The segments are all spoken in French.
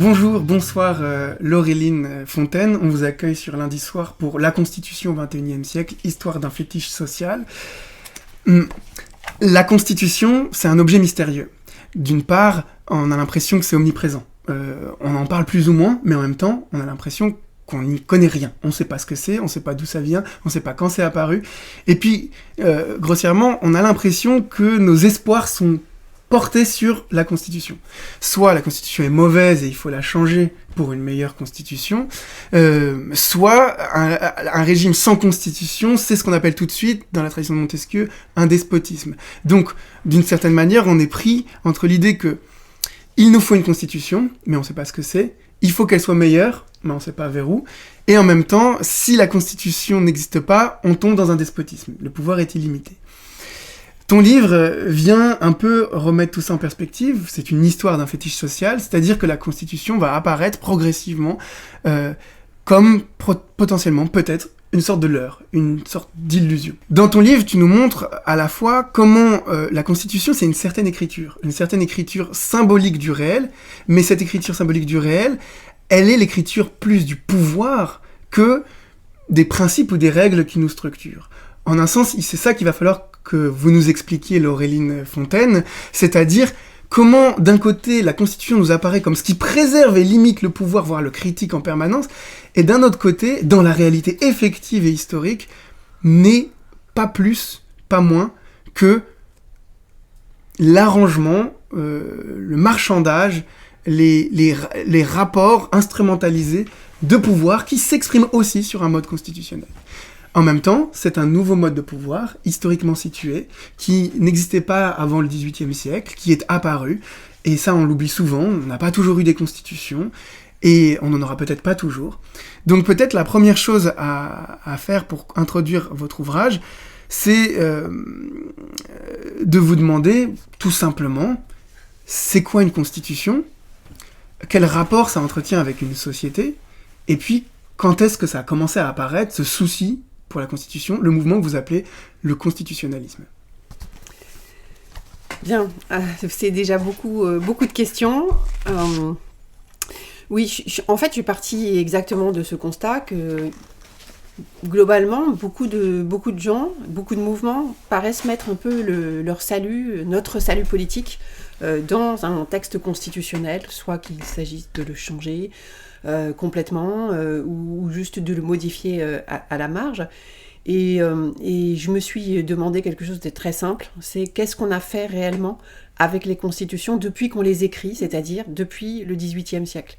Bonjour, bonsoir Laureline Fontaine. On vous accueille sur Lundi Soir pour La Constitution au XXIe siècle, histoire d'un fétiche social. La Constitution, c'est un objet mystérieux. D'une part, on a l'impression que c'est omniprésent. On en parle plus ou moins, mais en même temps, on a l'impression qu'on n'y connaît rien. On ne sait pas ce que c'est, on ne sait pas d'où ça vient, on ne sait pas quand c'est apparu. Et puis, grossièrement, on a l'impression que nos espoirs sont portés sur la Constitution. Soit la Constitution est mauvaise et il faut la changer pour une meilleure Constitution, soit un régime sans Constitution, c'est ce qu'on appelle tout de suite, dans la tradition de Montesquieu, un despotisme. Donc, d'une certaine manière, on est pris entre l'idée que il nous faut une Constitution, mais on ne sait pas ce que c'est, il faut qu'elle soit meilleure, mais on ne sait pas vers où, et en même temps, si la Constitution n'existe pas, on tombe dans un despotisme. Le pouvoir est illimité. Ton livre vient un peu remettre tout ça en perspective. C'est une histoire d'un fétiche social, c'est-à-dire que la Constitution va apparaître progressivement comme potentiellement, peut-être, une sorte de leurre, une sorte d'illusion. Dans ton livre, tu nous montres à la fois comment la Constitution, c'est une certaine écriture symbolique du réel, mais cette écriture symbolique du réel, elle est l'écriture plus du pouvoir que des principes ou des règles qui nous structurent. En un sens, c'est ça qu'il va falloir que vous nous expliquiez, Laureline Fontaine, c'est-à-dire comment, d'un côté, la Constitution nous apparaît comme ce qui préserve et limite le pouvoir, voire le critique en permanence, et d'un autre côté, dans la réalité effective et historique, n'est pas plus, pas moins, que l'arrangement, le marchandage, les rapports instrumentalisés de pouvoir qui s'expriment aussi sur un mode constitutionnel. En même temps, c'est un nouveau mode de pouvoir, historiquement situé, qui n'existait pas avant le XVIIIe siècle, qui est apparu, et ça on l'oublie souvent, on n'a pas toujours eu des constitutions, et on n'en aura peut-être pas toujours. Donc peut-être la première chose à faire pour introduire votre ouvrage, c'est de vous demander, tout simplement, c'est quoi une constitution ? Quel rapport ça entretient avec une société ? Et puis, quand est-ce que ça a commencé à apparaître, ce souci pour la Constitution, le mouvement que vous appelez le constitutionnalisme? Bien, c'est déjà beaucoup de questions. Oui, en fait, je suis partie exactement de ce constat que, globalement, beaucoup de gens, beaucoup de mouvements paraissent mettre un peu leur salut, notre salut politique, dans un texte constitutionnel, soit qu'il s'agisse de le changer complètement ou juste de le modifier à la marge. Et je me suis demandé quelque chose de très simple, c'est qu'est-ce qu'on a fait réellement avec les constitutions depuis qu'on les écrit, c'est-à-dire depuis le XVIIIe siècle.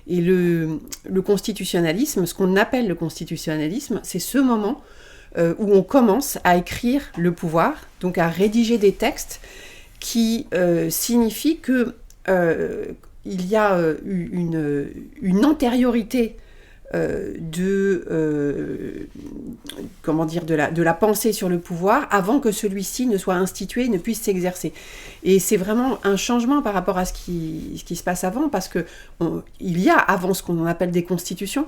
Et le constitutionnalisme, ce qu'on appelle le constitutionnalisme, c'est ce moment où on commence à écrire le pouvoir, donc à rédiger des textes qui signifient que il y a une antériorité de la pensée sur le pouvoir avant que celui-ci ne soit institué et ne puisse s'exercer. Et c'est vraiment un changement par rapport à ce qui se passe avant, parce que il y a avant ce qu'on appelle des constitutions,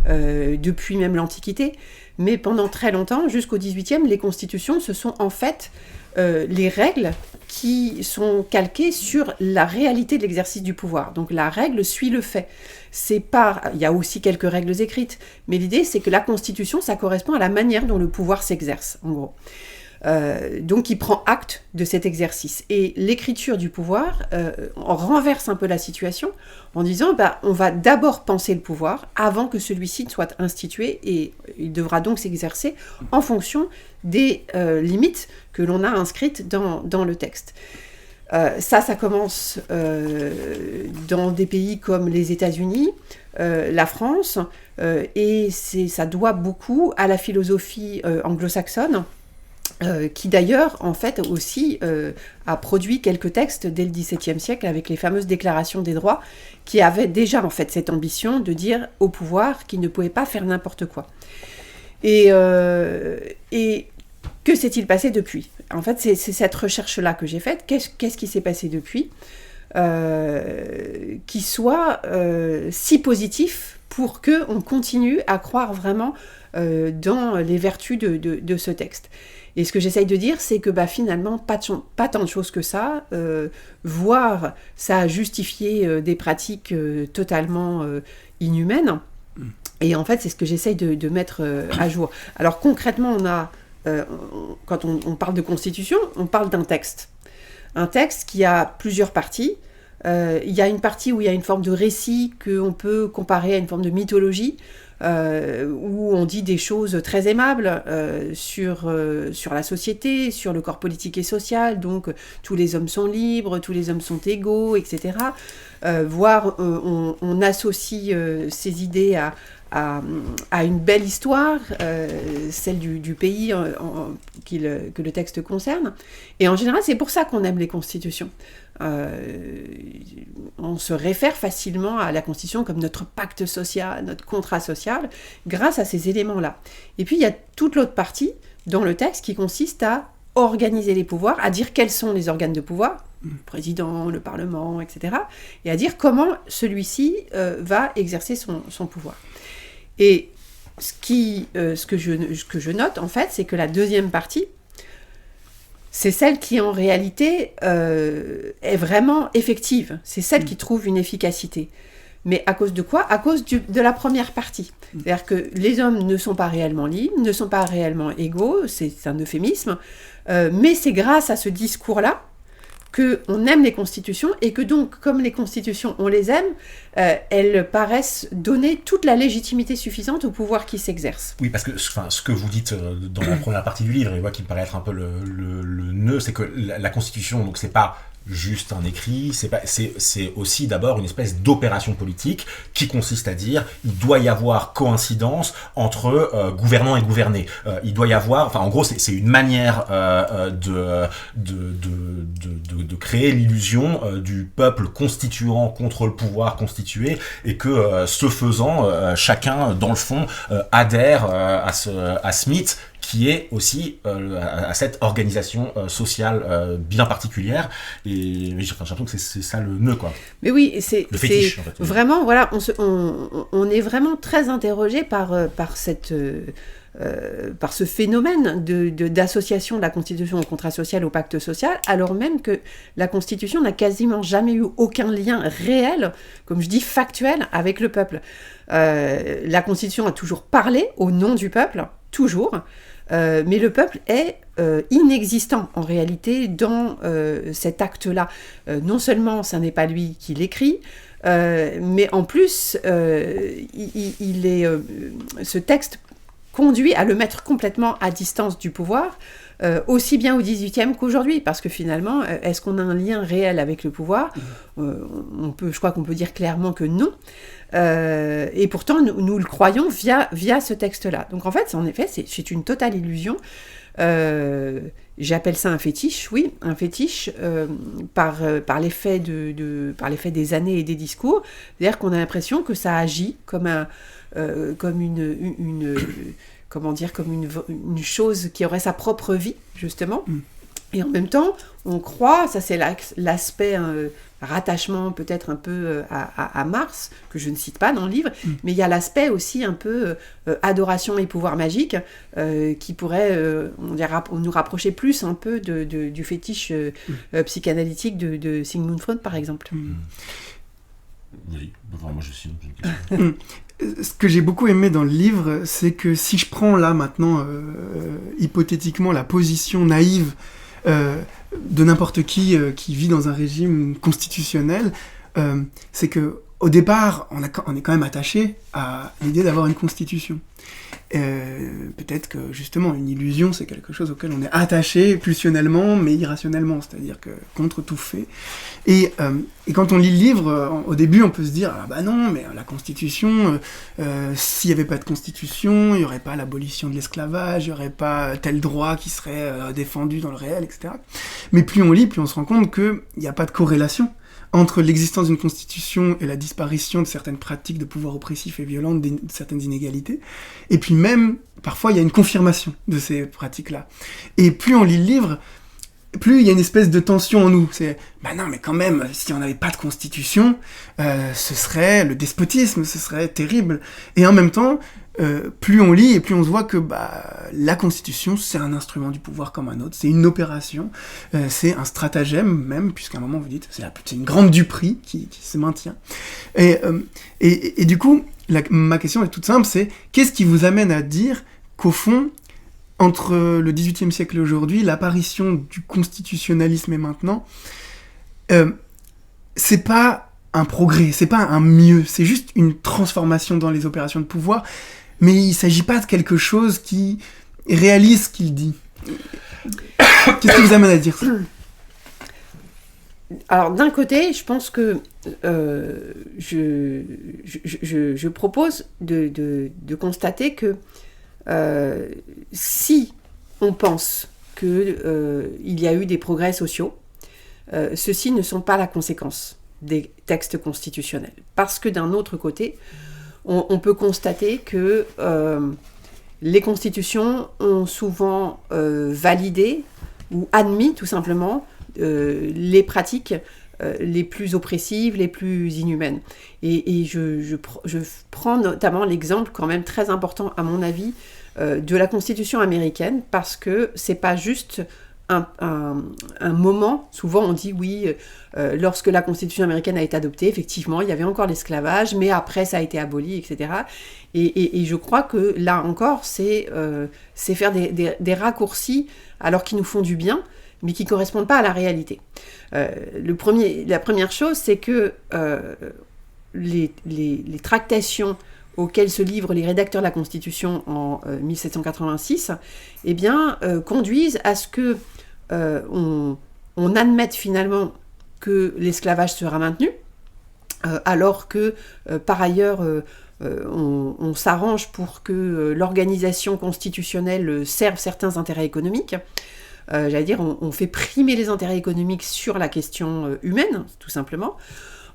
depuis même l'Antiquité, mais pendant très longtemps, jusqu'au XVIIIe, les constitutions, ce sont en fait les règles qui sont calquées sur la réalité de l'exercice du pouvoir. Donc la règle suit le fait. Il y a aussi quelques règles écrites, mais l'idée c'est que la Constitution, ça correspond à la manière dont le pouvoir s'exerce, en gros. Donc il prend acte de cet exercice. Et l'écriture du pouvoir renverse un peu la situation en disant on va d'abord penser le pouvoir avant que celui-ci ne soit institué, et il devra donc s'exercer en fonction des limites que l'on a inscrites dans le texte. Ça commence dans des pays comme les États-Unis, la France, et ça doit beaucoup à la philosophie anglo-saxonne, qui d'ailleurs, en fait, aussi a produit quelques textes dès le XVIIe siècle avec les fameuses déclarations des droits, qui avaient déjà, en fait, cette ambition de dire au pouvoir qu'il ne pouvait pas faire n'importe quoi. Et que s'est-il passé depuis ? En fait, c'est cette recherche-là que j'ai faite. Qu'est-ce qui s'est passé depuis ? qui soit si positif pour qu'on continue à croire vraiment dans les vertus de ce texte. Et ce que j'essaye de dire, c'est que finalement, pas tant de choses que ça, voire ça a justifié des pratiques totalement inhumaines. Et en fait, c'est ce que j'essaye de mettre à jour. Alors concrètement, quand on parle de constitution, on parle d'un texte. Un texte qui a plusieurs parties. Il y a une partie où il y a une forme de récit qu'on peut comparer à une forme de mythologie, où on dit des choses très aimables sur la société, sur le corps politique et social, donc tous les hommes sont libres, tous les hommes sont égaux, etc. Voire on associe ces idées à une belle histoire, celle du pays que le texte concerne. Et en général, c'est pour ça qu'on aime les constitutions. On se réfère facilement à la Constitution comme notre pacte social, notre contrat social, grâce à ces éléments-là. Et puis, il y a toute l'autre partie dans le texte qui consiste à organiser les pouvoirs, à dire quels sont les organes de pouvoir, le président, le Parlement, etc., et à dire comment celui-ci va exercer son pouvoir. Et ce que je note, en fait, c'est que la deuxième partie, c'est celle qui, en réalité, est vraiment effective. C'est celle qui trouve une efficacité. Mais à cause de quoi ? À cause de la première partie. C'est-à-dire que les hommes ne sont pas réellement libres, ne sont pas réellement égaux, c'est un euphémisme, mais c'est grâce à ce discours-là qu'on aime les constitutions, et que donc, comme les constitutions, on les aime, elles paraissent donner toute la légitimité suffisante au pouvoir qui s'exerce. Oui, parce que ce que vous dites dans la première partie du livre, et moi qui me paraît être un peu le nœud, c'est que la constitution, donc c'est pas juste un écrit, c'est aussi d'abord une espèce d'opération politique qui consiste à dire il doit y avoir coïncidence entre gouvernant et gouverné. Il doit y avoir, enfin en gros c'est une manière de créer l'illusion du peuple constituant contre le pouvoir constitué, et que ce faisant chacun dans le fond adhère à ce mythe qui est aussi à cette organisation sociale bien particulière. Et j'ai l'impression que c'est ça le nœud, quoi. Mais oui, c'est le fétiche, en fait. Vraiment, voilà, on est vraiment très interrogé par ce phénomène d'association de la Constitution au contrat social, au pacte social, alors même que la Constitution n'a quasiment jamais eu aucun lien réel, comme je dis, factuel, avec le peuple. La Constitution a toujours parlé au nom du peuple, toujours, mais le peuple est inexistant en réalité dans cet acte-là. Non seulement ça n'est pas lui qui l'écrit, mais en plus, ce texte conduit à le mettre complètement à distance du pouvoir, aussi bien au XVIIIe qu'aujourd'hui, parce que finalement, est-ce qu'on a un lien réel avec le pouvoir ? Je crois qu'on peut dire clairement que non. Et pourtant, nous le croyons via ce texte-là. Donc en fait, en effet, c'est une totale illusion. J'appelle ça un fétiche, oui, un fétiche par l'effet des années et des discours. C'est-à-dire qu'on a l'impression que ça agit comme une chose qui aurait sa propre vie, justement. Et en même temps, on croit, ça c'est l'aspect rattachement peut-être un peu à Mars, que je ne cite pas dans le livre, mais il y a l'aspect aussi un peu adoration et pouvoir magique, qui pourrait nous rapprocher plus un peu du fétiche psychanalytique de Sigmund Freud, par exemple. Oui, moi je suis une question. Ce que j'ai beaucoup aimé dans le livre, c'est que si je prends là maintenant, hypothétiquement, la position naïve de n'importe qui vit dans un régime constitutionnel, c'est que au départ, on est quand même attaché à l'idée d'avoir une constitution. Peut-être que justement une illusion, c'est quelque chose auquel on est attaché pulsionnellement mais irrationnellement, c'est-à-dire que contre tout fait. Et quand on lit le livre, au début on peut se dire ah bah non, mais la constitution, s'il n'y avait pas de constitution, il n'y aurait pas l'abolition de l'esclavage, il n'y aurait pas tel droit qui serait défendu dans le réel, etc. Mais plus on lit, plus on se rend compte qu'il n'y a pas de corrélation entre l'existence d'une constitution et la disparition de certaines pratiques de pouvoir oppressif et violent, de certaines inégalités. Et puis même, parfois, il y a une confirmation de ces pratiques-là. Et plus on lit le livre, plus il y a une espèce de tension en nous. C'est, bah non, mais quand même, si on n'avait pas de constitution, ce serait le despotisme, ce serait terrible. Et en même temps, plus on lit et plus on se voit que la constitution, c'est un instrument du pouvoir comme un autre, c'est une opération, c'est un stratagème même, puisqu'à un moment vous dites, c'est une grande duperie qui se maintient. Et du coup, ma question est toute simple, c'est qu'est-ce qui vous amène à dire qu'au fond, entre le XVIIIe siècle et aujourd'hui, l'apparition du constitutionnalisme et maintenant, c'est pas un progrès, c'est pas un mieux, c'est juste une transformation dans les opérations de pouvoir, mais il s'agit pas de quelque chose qui réalise ce qu'il dit. Qu'est-ce qui vous amène à dire ça ? Alors, d'un côté, je pense que je propose de constater que si on pense qu'il y a eu des progrès sociaux, ceux-ci ne sont pas la conséquence des textes constitutionnels. Parce que d'un autre côté, on peut constater que les constitutions ont souvent validé ou admis tout simplement les pratiques les plus oppressives, les plus inhumaines. Et je prends notamment l'exemple quand même très important à mon avis de la Constitution américaine, parce que c'est pas juste un moment. Souvent on dit oui, lorsque la Constitution américaine a été adoptée, effectivement il y avait encore l'esclavage, mais après ça a été aboli, etc. Et je crois que là encore c'est faire des raccourcis alors qu'ils nous font du bien, mais qui ne correspondent pas à la réalité. La première chose, c'est que les tractations auxquelles se livrent les rédacteurs de la Constitution en 1786, eh bien, conduisent à ce que on admette finalement que l'esclavage sera maintenu, alors que, par ailleurs, on s'arrange pour que l'organisation constitutionnelle serve certains intérêts économiques. J'allais dire, on fait primer les intérêts économiques sur la question humaine, tout simplement.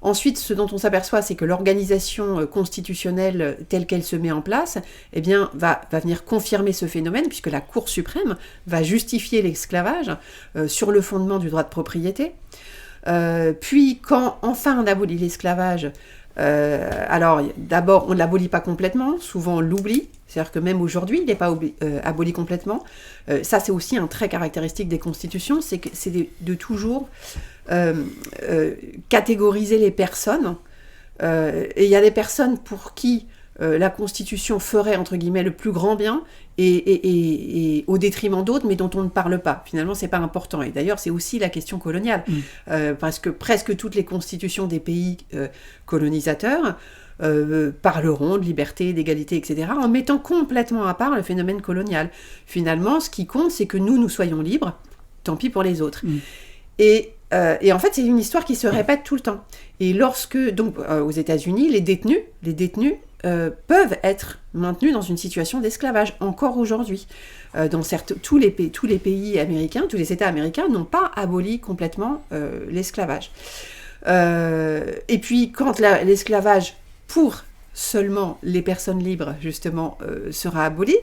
Ensuite, ce dont on s'aperçoit, c'est que l'organisation constitutionnelle telle qu'elle se met en place, eh bien, va venir confirmer ce phénomène, puisque la Cour suprême va justifier l'esclavage sur le fondement du droit de propriété. Puis, quand enfin on abolit l'esclavage, alors d'abord, on ne l'abolit pas complètement, souvent on l'oublie. C'est-à-dire que même aujourd'hui, il n'est pas aboli complètement. Ça, c'est aussi un trait caractéristique des constitutions, c'est que c'est de toujours catégoriser les personnes. Et il y a des personnes pour qui la Constitution ferait, entre guillemets, le plus grand bien, et au détriment d'autres, mais dont on ne parle pas. Finalement, c'est pas important. Et d'ailleurs, c'est aussi la question coloniale. Parce que presque toutes les constitutions des pays colonisateurs parleront de liberté, d'égalité, etc., en mettant complètement à part le phénomène colonial. Finalement, ce qui compte, c'est que nous soyons libres, tant pis pour les autres. Et en fait, c'est une histoire qui se répète tout le temps. Et lorsque, donc, aux États-Unis, les détenus peuvent être maintenus dans une situation d'esclavage, encore aujourd'hui. Tous les pays américains, tous les États américains n'ont pas aboli complètement l'esclavage. Et puis, quand l'esclavage pour seulement les personnes libres, justement, sera aboli,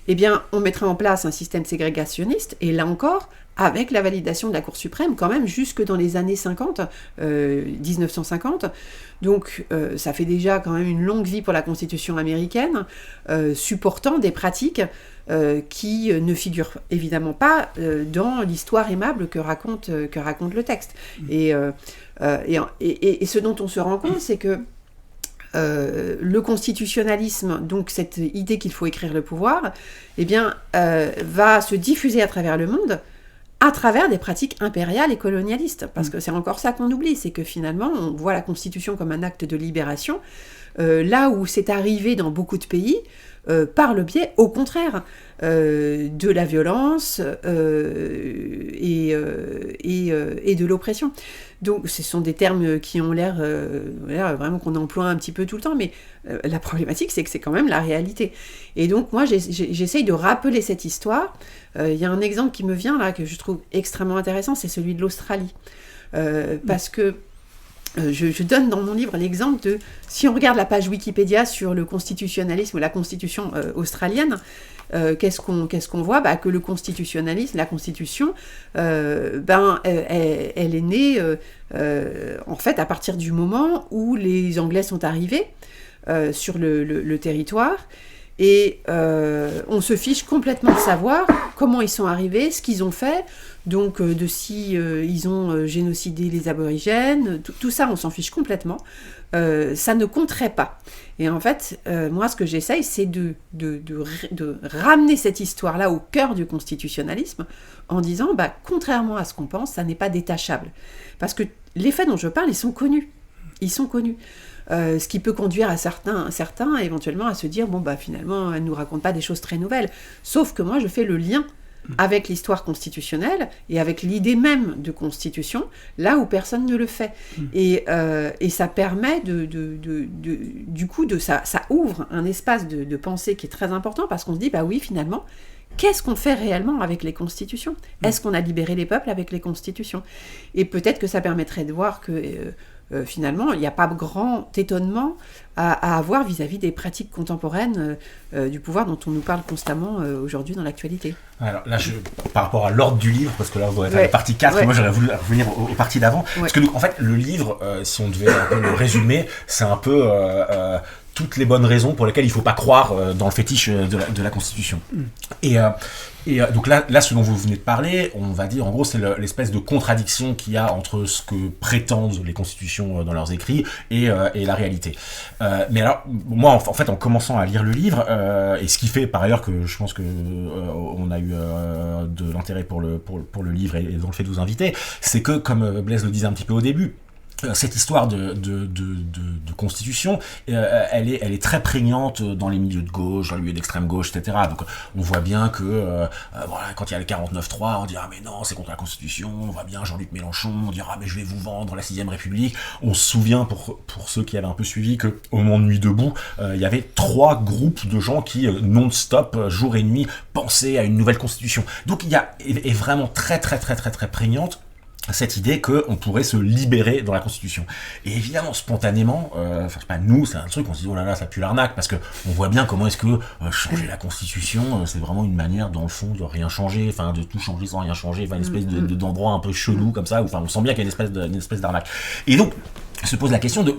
eh bien, on mettra en place un système ségrégationniste, et là encore, avec la validation de la Cour suprême, quand même, jusque dans les années 50, 1950. Donc, ça fait déjà quand même une longue vie pour la Constitution américaine, supportant des pratiques qui ne figurent évidemment pas dans l'histoire aimable que raconte le texte. Et ce dont on se rend compte, c'est que le constitutionnalisme, donc cette idée qu'il faut écrire le pouvoir, eh bien, va se diffuser à travers le monde à travers des pratiques impériales et colonialistes. Parce que c'est encore ça qu'on oublie, c'est que finalement, on voit la Constitution comme un acte de libération, là où c'est arrivé dans beaucoup de pays, par le biais, au contraire, de la violence et de l'oppression. Donc, ce sont des termes qui ont l'air vraiment qu'on emploie un petit peu tout le temps, mais la problématique, c'est que c'est quand même la réalité. Et donc, moi, j'essaye de rappeler cette histoire. Il y a un exemple qui me vient là, que je trouve extrêmement intéressant, c'est celui de l'Australie. Parce que je donne dans mon livre l'exemple de, si on regarde la page Wikipédia sur le constitutionnalisme ou la constitution australienne, qu'est-ce qu'on voit ? Que le constitutionnalisme, la constitution, elle est née en fait à partir du moment où les Anglais sont arrivés sur le territoire. Et on se fiche complètement de savoir comment ils sont arrivés, ce qu'ils ont fait, donc de si ils ont génocidé les aborigènes, tout ça on s'en fiche complètement, ça ne compterait pas. Et en fait, moi ce que j'essaye, c'est de ramener cette histoire-là au cœur du constitutionnalisme, en disant, contrairement à ce qu'on pense, ça n'est pas détachable. Parce que les faits dont je parle, ils sont connus. Ce qui peut conduire à certains éventuellement à se dire, finalement, elle ne nous raconte pas des choses très nouvelles. Sauf que moi, je fais le lien avec l'histoire constitutionnelle et avec l'idée même de constitution, là où personne ne le fait. Et ça permet ça ouvre un espace de pensée qui est très important, parce qu'on se dit, oui, finalement, qu'est-ce qu'on fait réellement avec les constitutions ? Est-ce qu'on a libéré les peuples avec les constitutions ? Et peut-être que ça permettrait de voir que finalement, il n'y a pas grand étonnement à avoir vis-à-vis des pratiques contemporaines du pouvoir dont on nous parle constamment aujourd'hui dans l'actualité. Alors là, par rapport à l'ordre du livre, parce que là, on doit être à la partie 4, et moi j'aurais voulu revenir aux parties d'avant, parce que en fait, le livre, si on devait un peu le résumer, c'est un peu toutes les bonnes raisons pour lesquelles il ne faut pas croire dans le fétiche de la Constitution. Et donc là, ce dont vous venez de parler, on va dire, en gros, c'est l'espèce de contradiction qu'il y a entre ce que prétendent les constitutions dans leurs écrits et la réalité. Mais alors, moi, en fait, en commençant à lire le livre, et ce qui fait par ailleurs que je pense que on a eu de l'intérêt pour le livre et dans le fait de vous inviter, c'est que, comme Blaise le disait un petit peu au début, cette histoire de constitution, elle est très prégnante dans les milieux de gauche, dans les milieux d'extrême gauche, etc. Donc on voit bien que quand il y a le 49.3, on dit mais non, c'est contre la Constitution. On voit bien Jean-Luc Mélenchon, on dit mais je vais vous vendre la 6ème République. On se souvient, pour ceux qui avaient un peu suivi, que au moment de Nuit debout, il y avait 3 groupes de gens qui non-stop, jour et nuit, pensaient à une nouvelle Constitution. Donc il y a est vraiment très très très très très prégnante cette idée qu'on pourrait se libérer dans la Constitution. Et évidemment, spontanément, nous, c'est un truc, on se dit, oh là là, ça pue l'arnaque, parce que on voit bien comment est-ce que changer la Constitution, c'est vraiment une manière, dans le fond, de rien changer, de tout changer sans rien changer, une espèce d'endroit un peu chelou, comme ça, où on sent bien qu'il y a une espèce d'arnaque. Et donc, se pose la question d'où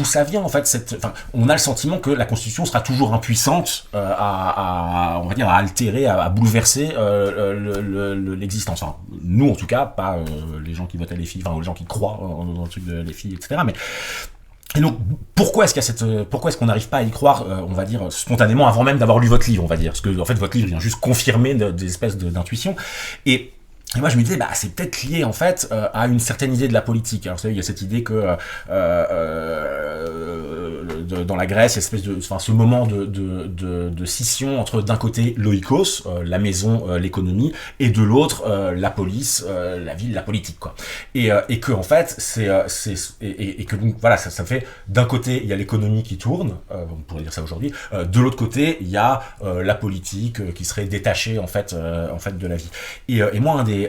ça vient en fait on a le sentiment que la Constitution sera toujours impuissante à altérer, à bouleverser l'existence. Enfin, nous en tout cas, pas les gens qui votent à LFI, les gens qui croient dans le truc de LFI, etc. Et donc, pourquoi est-ce qu'on n'arrive pas à y croire, on va dire, spontanément, avant même d'avoir lu votre livre, on va dire, parce que en fait votre livre vient juste confirmer des espèces d'intuitions. Et moi, je me disais, c'est peut-être lié, en fait, à une certaine idée de la politique. Alors, vous savez, il y a cette idée que, dans la Grèce, il y a ce moment de scission entre, d'un côté, l'oikos, la maison, l'économie, et de l'autre, la police, la ville, la politique, quoi. Et que, en fait, et que donc, voilà, ça fait, d'un côté, il y a l'économie qui tourne, on pourrait dire ça aujourd'hui, de l'autre côté, il y a, la politique, qui serait détachée, en fait, de la vie. Et moi, une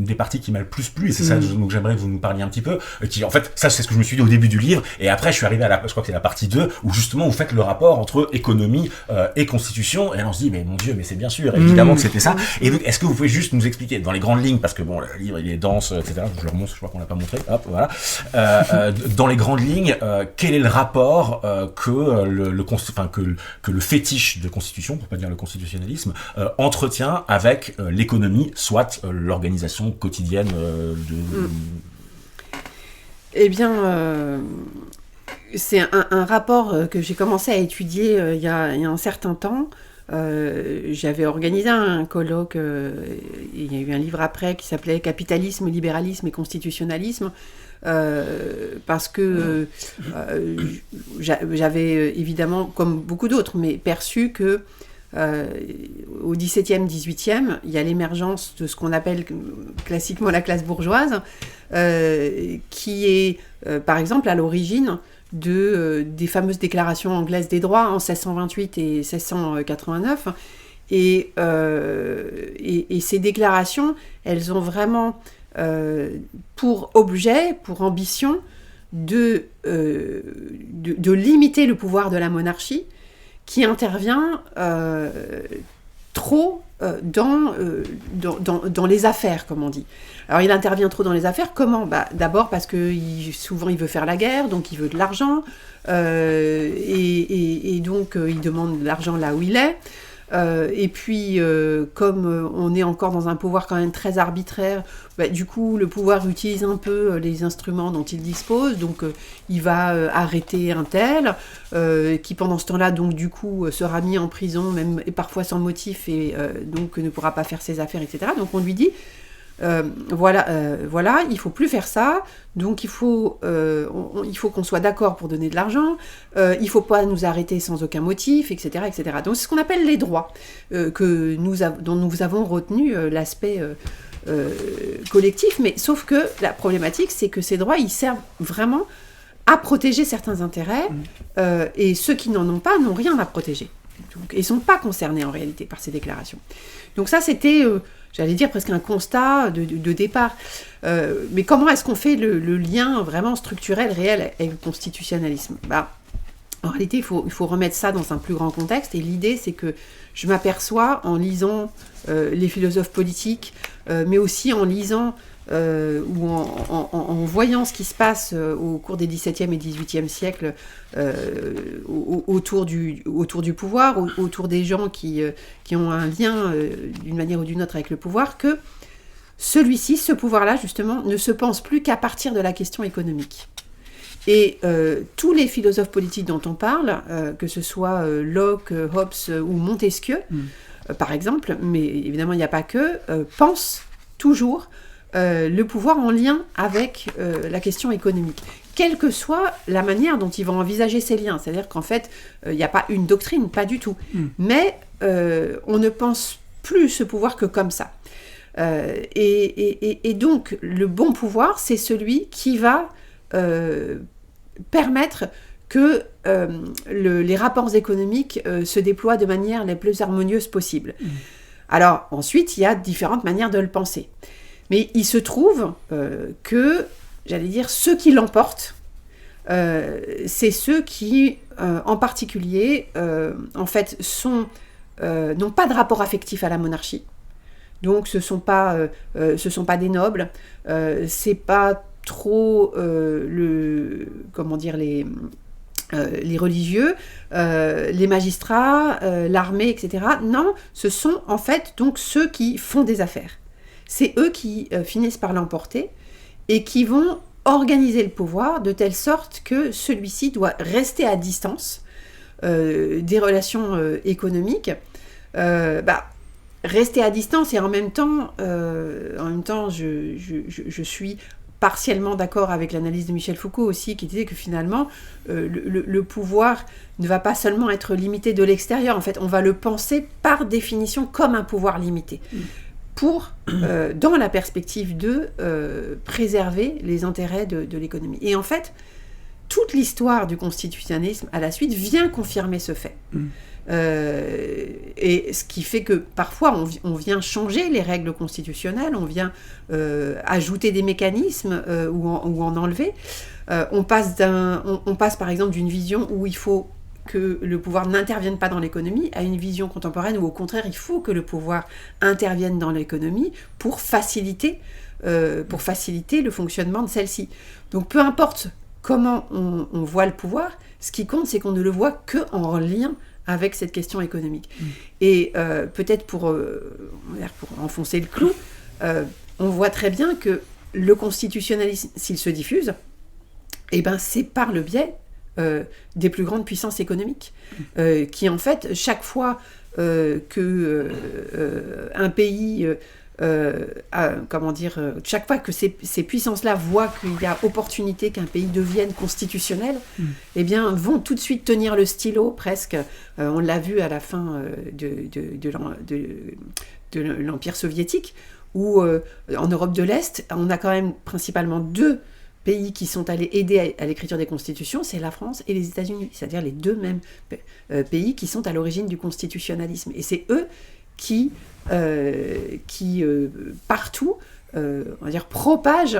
des parties qui m'a le plus plu, et c'est ça dont j'aimerais que vous nous parliez un petit peu, qui en fait, ça c'est ce que je me suis dit au début du livre, et après je suis arrivé je crois que c'est la partie 2, où justement vous faites le rapport entre économie et constitution, et là on se dit, mais mon Dieu, mais c'est bien sûr, évidemment que c'était ça. Et donc, est-ce que vous pouvez juste nous expliquer, dans les grandes lignes, parce que bon, le livre il est dense, etc., je le remonte, je crois qu'on l'a pas montré, hop, voilà, dans les grandes lignes, quel est le rapport que le fétiche de constitution, pour pas dire le constitutionnalisme, entretient avec l'économie, soit l'organisation quotidienne de... Eh bien, c'est un rapport que j'ai commencé à étudier il y a un certain temps. J'avais organisé un colloque, il y a eu un livre après qui s'appelait « Capitalisme, libéralisme et constitutionnalisme », parce que j'avais évidemment, comme beaucoup d'autres, mais perçu que au XVIIe, XVIIIe, il y a l'émergence de ce qu'on appelle classiquement la classe bourgeoise, qui est, par exemple, à l'origine des fameuses déclarations anglaises des droits en 1628 et 1689. Et ces déclarations, elles ont vraiment pour objet, pour ambition, de limiter le pouvoir de la monarchie qui intervient trop dans les affaires, comme on dit. Alors il intervient trop dans les affaires, comment ? D'abord parce que souvent il veut faire la guerre, donc il veut de l'argent, et donc il demande de l'argent là où il est. Et puis, comme on est encore dans un pouvoir quand même très arbitraire, du coup, le pouvoir utilise un peu les instruments dont il dispose. Donc, il va arrêter un tel, qui pendant ce temps-là, donc du coup, sera mis en prison, même et parfois sans motif, et donc ne pourra pas faire ses affaires, etc. Donc, on lui dit, voilà, il faut plus faire ça, donc il faut qu'on soit d'accord pour donner de l'argent, il faut pas nous arrêter sans aucun motif, etc., etc. Donc c'est ce qu'on appelle les droits, dont nous avons retenu l'aspect collectif, mais sauf que la problématique, c'est que ces droits, ils servent vraiment à protéger certains intérêts, et ceux qui n'en ont pas n'ont rien à protéger. Donc, ils ne sont pas concernés en réalité par ces déclarations. Donc ça, c'était... j'allais dire presque un constat de départ. Mais comment est-ce qu'on fait le lien vraiment structurel, réel avec le constitutionnalisme ? En réalité, il faut remettre ça dans un plus grand contexte. Et l'idée, c'est que je m'aperçois en lisant les philosophes politiques, mais aussi en lisant ou en voyant ce qui se passe au cours des XVIIe et XVIIIe siècles autour du pouvoir, autour des gens qui ont un lien d'une manière ou d'une autre avec le pouvoir, que ce pouvoir-là, justement, ne se pense plus qu'à partir de la question économique. Et tous les philosophes politiques dont on parle, que ce soit Locke, Hobbes ou Montesquieu, par exemple, mais évidemment il n'y a pas que, pensent toujours le pouvoir en lien avec la question économique, quelle que soit la manière dont ils vont envisager ces liens. C'est-à-dire qu'en fait, il n'y a pas une doctrine, pas du tout. Mais on ne pense plus ce pouvoir que comme ça. Et donc, le bon pouvoir, c'est celui qui va permettre que les rapports économiques se déploient de manière la plus harmonieuse possible. Alors, ensuite, il y a différentes manières de le penser. Mais il se trouve que, j'allais dire, ceux qui l'emportent, c'est ceux qui, en particulier, en fait, n'ont pas de rapport affectif à la monarchie. Donc, ce sont pas des nobles, c'est pas trop les religieux, les magistrats, l'armée, etc. Non, ce sont en fait donc ceux qui font des affaires. C'est eux qui finissent par l'emporter et qui vont organiser le pouvoir de telle sorte que celui-ci doit rester à distance des relations économiques. Rester à distance et en même temps, je suis partiellement d'accord avec l'analyse de Michel Foucault aussi, qui disait que finalement, le pouvoir ne va pas seulement être limité de l'extérieur. En fait, on va le penser par définition comme un pouvoir limité, dans la perspective de préserver les intérêts de l'économie. Et en fait, toute l'histoire du constitutionnalisme à la suite vient confirmer ce fait. Et ce qui fait que parfois on vient changer les règles constitutionnelles, on vient ajouter des mécanismes ou en enlever. On passe par exemple d'une vision où il faut que le pouvoir n'intervienne pas dans l'économie à une vision contemporaine où au contraire il faut que le pouvoir intervienne dans l'économie pour faciliter le fonctionnement de celle-ci. Donc peu importe comment on voit le pouvoir, ce qui compte c'est qu'on ne le voit qu'en lien avec cette question économique. Et peut-être pour enfoncer le clou, on voit très bien que le constitutionnalisme, s'il se diffuse, c'est par le biais des plus grandes puissances économiques, qui en fait, chaque fois qu'un pays... chaque fois que ces puissances-là voient qu'il y a opportunité qu'un pays devienne constitutionnel, vont tout de suite tenir le stylo presque. On l'a vu à la fin de l'Empire soviétique, où en Europe de l'Est, on a quand même principalement deux pays qui sont allés aider à l'écriture des constitutions, c'est la France et les États-Unis, c'est-à-dire les deux mêmes pays qui sont à l'origine du constitutionnalisme. Et c'est eux qui partout on va dire, propagent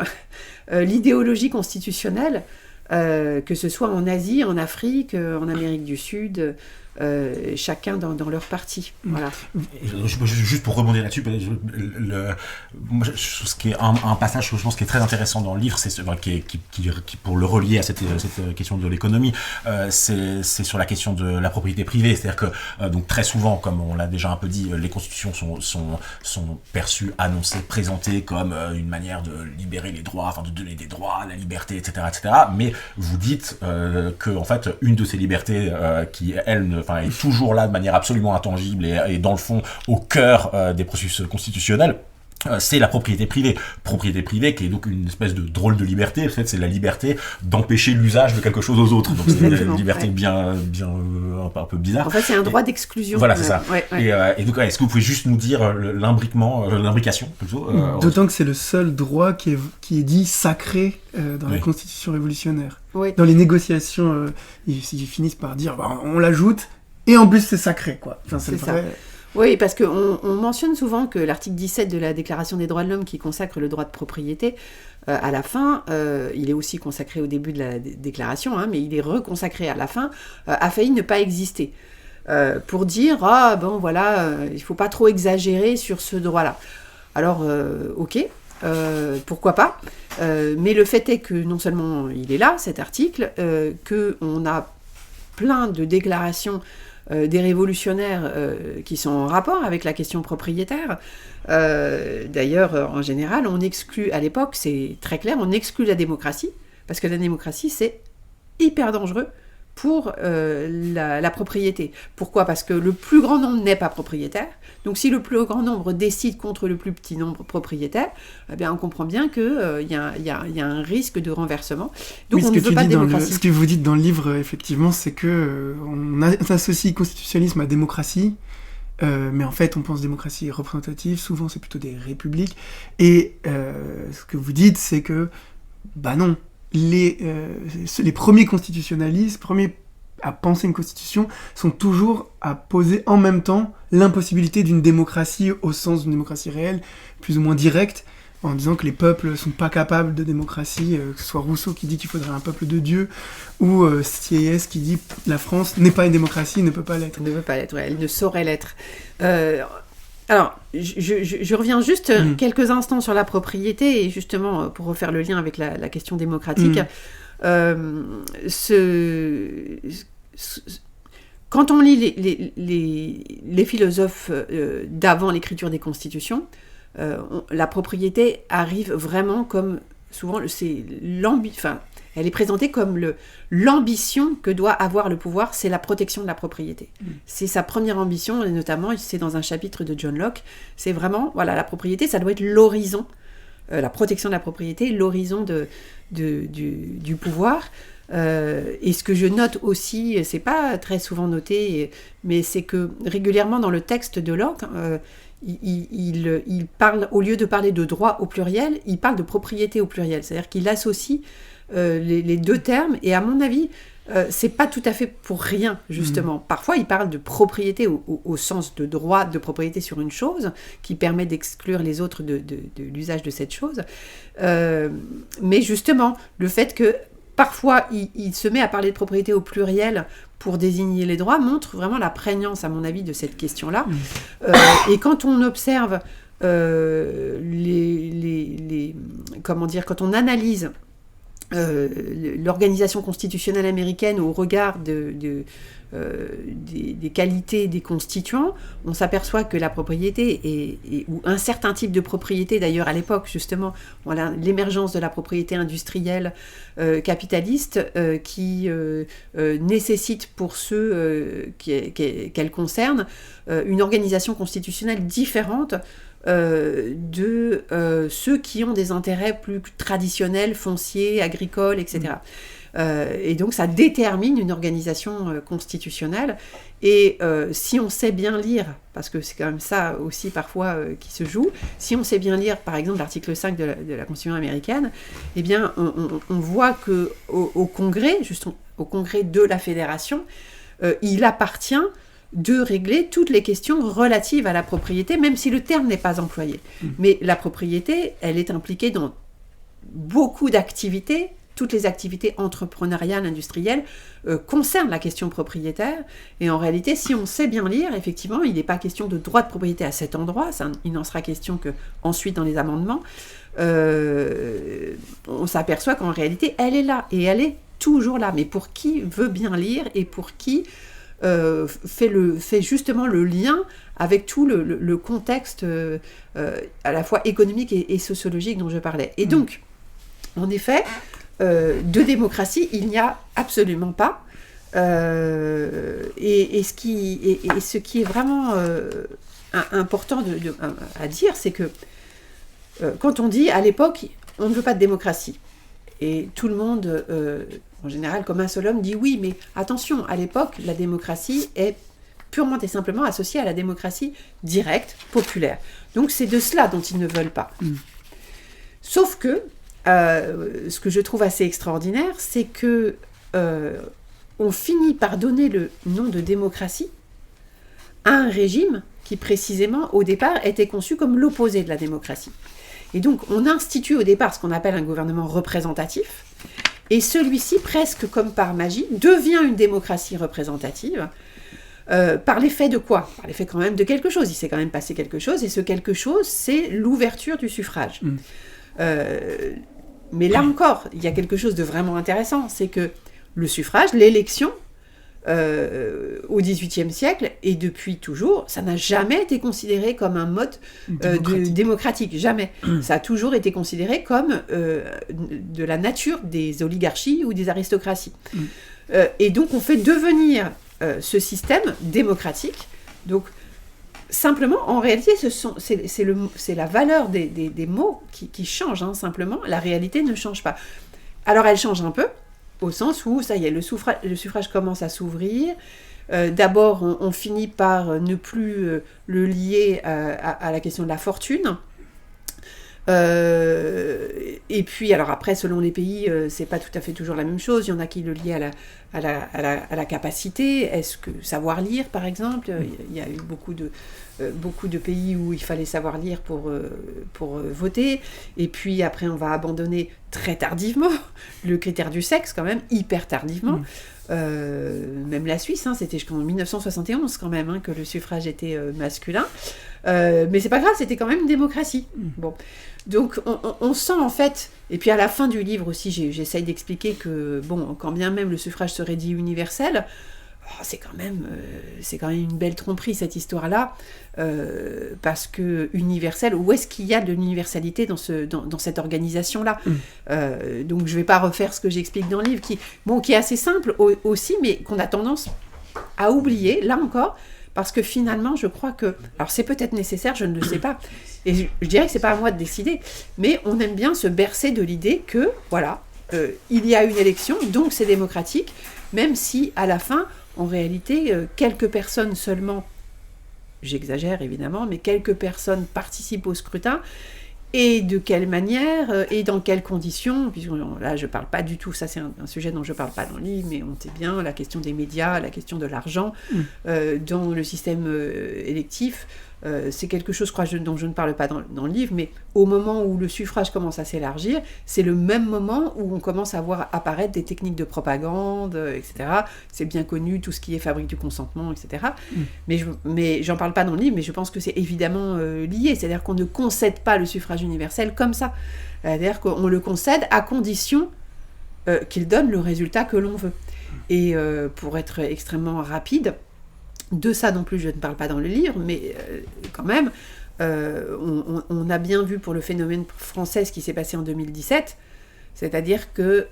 l'idéologie constitutionnelle, que ce soit en Asie, en Afrique, en Amérique du Sud, chacun dans leur parti. Voilà. Juste pour rebondir là-dessus, ce qui est un passage que je pense qui est très intéressant dans le livre, c'est qui pour le relier à cette question de l'économie, c'est sur la question de la propriété privée. C'est-à-dire que donc très souvent, comme on l'a déjà un peu dit, les constitutions sont perçues, annoncées, présentées comme une manière de libérer les droits, enfin de donner des droits, la liberté, etc., etc. Mais vous dites que en fait une de ces libertés qui elle est toujours là de manière absolument intangible et dans le fond au cœur des processus constitutionnels, c'est la propriété privée. Propriété privée qui est donc une espèce de drôle de liberté. En fait, c'est la liberté d'empêcher l'usage de quelque chose aux autres. Donc c'est une liberté bien un peu bizarre. En fait, c'est un droit d'exclusion. Voilà, c'est ça. Et donc, est-ce que vous pouvez juste nous dire l'imbrication plutôt D'autant que c'est le seul droit qui est dit sacré dans la Constitution révolutionnaire. Oui. Dans les négociations, ils finissent par dire on l'ajoute et en plus c'est sacré, quoi. Enfin, c'est vrai. Oui, parce qu'on mentionne souvent que l'article 17 de la Déclaration des droits de l'homme qui consacre le droit de propriété, à la fin, il est aussi consacré au début de la déclaration, mais il est reconsacré à la fin, a failli ne pas exister. Pour dire, il ne faut pas trop exagérer sur ce droit-là. Alors, ok, pourquoi pas, mais le fait est que non seulement il est là, cet article, qu'on a plein de déclarations des révolutionnaires qui sont en rapport avec la question propriétaire. D'ailleurs, en général, on exclut, à l'époque, c'est très clair, on exclut la démocratie, parce que la démocratie, c'est hyper dangereux pour la propriété. Pourquoi ? Parce que le plus grand nombre n'est pas propriétaire. Donc si le plus grand nombre décide contre le plus petit nombre propriétaire, eh bien, on comprend bien qu'il y a un risque de renversement. Donc on ne veut pas de démocratie. Ce que vous dites dans le livre, effectivement, c'est que on associe constitutionnalisme à démocratie, mais en fait on pense démocratie représentative, souvent c'est plutôt des républiques, et ce que vous dites c'est que, non, les premiers constitutionnalistes, premiers à penser une constitution, sont toujours à poser en même temps l'impossibilité d'une démocratie au sens d'une démocratie réelle, plus ou moins directe, en disant que les peuples ne sont pas capables de démocratie, que ce soit Rousseau qui dit qu'il faudrait un peuple de Dieu, ou Sieyès qui dit que la France n'est pas une démocratie, ne peut pas l'être. Ne peut pas l'être, elle ne saurait l'être. Alors, je reviens juste quelques instants sur la propriété, et justement, pour refaire le lien avec la question démocratique, quand on lit les philosophes d'avant l'écriture des constitutions, la propriété arrive vraiment comme, souvent, elle est présentée comme l'ambition que doit avoir le pouvoir, c'est la protection de la propriété. C'est sa première ambition, et notamment, c'est dans un chapitre de John Locke, c'est vraiment, la propriété, ça doit être l'horizon, la protection de la propriété, l'horizon du pouvoir. Et ce que je note aussi, c'est pas très souvent noté, mais c'est que régulièrement dans le texte de Locke, il parle, au lieu de parler de droit au pluriel, il parle de propriété au pluriel. C'est-à-dire qu'il associe les deux termes, et à mon avis, c'est pas tout à fait pour rien, justement. Parfois, il parle de propriété au sens de droit de propriété sur une chose, qui permet d'exclure les autres de l'usage de cette chose. Mais justement, le fait que parfois, il se met à parler de propriété au pluriel pour désigner les droits, montre vraiment la prégnance, à mon avis, de cette question-là. Et quand on observe quand on analyse l'organisation constitutionnelle américaine au regard des qualités des constituants, on s'aperçoit que la propriété, ou un certain type de propriété, d'ailleurs à l'époque justement, l'émergence de la propriété industrielle capitaliste qui nécessite pour ceux qu'elle concerne une organisation constitutionnelle différente de ceux qui ont des intérêts plus traditionnels, fonciers, agricoles, etc. Et donc ça détermine une organisation constitutionnelle, et si on sait bien lire, parce que c'est quand même ça aussi parfois qui se joue, si on sait bien lire par exemple l'article 5 de la Constitution américaine, eh bien on voit qu'au Congrès, au Congrès de la Fédération, il appartient de régler toutes les questions relatives à la propriété, même si le terme n'est pas employé. Mais la propriété, elle est impliquée dans beaucoup d'activités. Toutes les activités entrepreneuriales, industrielles concernent la question propriétaire. Et en réalité, si on sait bien lire, effectivement, il n'est pas question de droit de propriété à cet endroit. Il n'en sera question qu'ensuite dans les amendements. On s'aperçoit qu'en réalité, elle est là. Et elle est toujours là. Mais pour qui veut bien lire et pour qui fait justement le lien avec tout le contexte à la fois économique et sociologique dont je parlais. Et donc, en effet, de démocratie, il n'y a absolument pas. Et ce qui est vraiment important à dire, c'est que quand on dit à l'époque, on ne veut pas de démocratie, et tout le monde, en général, comme un seul homme, dit oui, mais attention, à l'époque, la démocratie est purement et simplement associée à la démocratie directe, populaire. Donc c'est de cela dont ils ne veulent pas. Sauf que, ce que je trouve assez extraordinaire, c'est que on finit par donner le nom de démocratie à un régime qui, précisément, au départ, était conçu comme l'opposé de la démocratie. Et donc, on institue au départ ce qu'on appelle un gouvernement représentatif, et celui-ci, presque comme par magie, devient une démocratie représentative, par l'effet de quoi ? Par l'effet quand même de quelque chose. Il s'est quand même passé quelque chose, et ce quelque chose, c'est l'ouverture du suffrage. Mais là encore, il y a quelque chose de vraiment intéressant, c'est que le suffrage, l'élection, au XVIIIe siècle, et depuis toujours, ça n'a jamais été considéré comme un mode démocratique, jamais. Ça a toujours été considéré comme de la nature des oligarchies ou des aristocraties. Et donc on fait devenir ce système démocratique. Donc simplement, en réalité, c'est la valeur des mots qui change, hein, simplement. La réalité ne change pas. Alors elle change un peu, au sens où, ça y est, le suffrage commence à s'ouvrir. D'abord, on finit par ne plus le lier à la question de la fortune. Et puis, alors après, selon les pays, c'est pas tout à fait toujours la même chose. Il y en a qui le lient à la capacité. Est-ce que savoir lire, par exemple, il y a eu beaucoup de pays où il fallait savoir lire pour voter. Et puis après, on va abandonner très tardivement le critère du sexe, quand même, hyper tardivement. Même la Suisse, hein, c'était jusqu'en 1971 quand même, hein, que le suffrage était masculin. Mais c'est pas grave, c'était quand même une démocratie. Bon. Donc on sent en fait, et puis à la fin du livre aussi, j'essaye d'expliquer que, bon, quand bien même le suffrage serait dit universel, c'est quand même une belle tromperie cette histoire-là, parce que universel, où est-ce qu'il y a de l'universalité dans cette organisation-là Donc je ne vais pas refaire ce que j'explique dans le livre, qui est assez simple aussi, mais qu'on a tendance à oublier, là encore, parce que finalement, je crois que... Alors c'est peut-être nécessaire, je ne le sais pas, et je dirais que ce n'est pas à moi de décider, mais on aime bien se bercer de l'idée que, voilà, il y a une élection, donc c'est démocratique, même si à la fin, en réalité, quelques personnes seulement, j'exagère évidemment, mais quelques personnes participent au scrutin, et de quelle manière, et dans quelles conditions, puisque là je ne parle pas du tout, ça c'est un sujet dont je ne parle pas dans le livre, mais on sait bien, la question des médias, la question de l'argent, dans le système électif, c'est quelque chose, je crois, dont je ne parle pas dans le livre, mais au moment où le suffrage commence à s'élargir, c'est le même moment où on commence à voir apparaître des techniques de propagande, etc. C'est bien connu, tout ce qui est fabrique du consentement, etc. Mais j'en parle pas dans le livre, mais je pense que c'est évidemment lié, c'est-à-dire qu'on ne concède pas le suffrage universel comme ça. C'est-à-dire qu'on le concède à condition qu'il donne le résultat que l'on veut. Et pour être extrêmement rapide, de ça non plus, je ne parle pas dans le livre, mais quand même, on a bien vu pour le phénomène français ce qui s'est passé en 2017, c'est-à-dire que...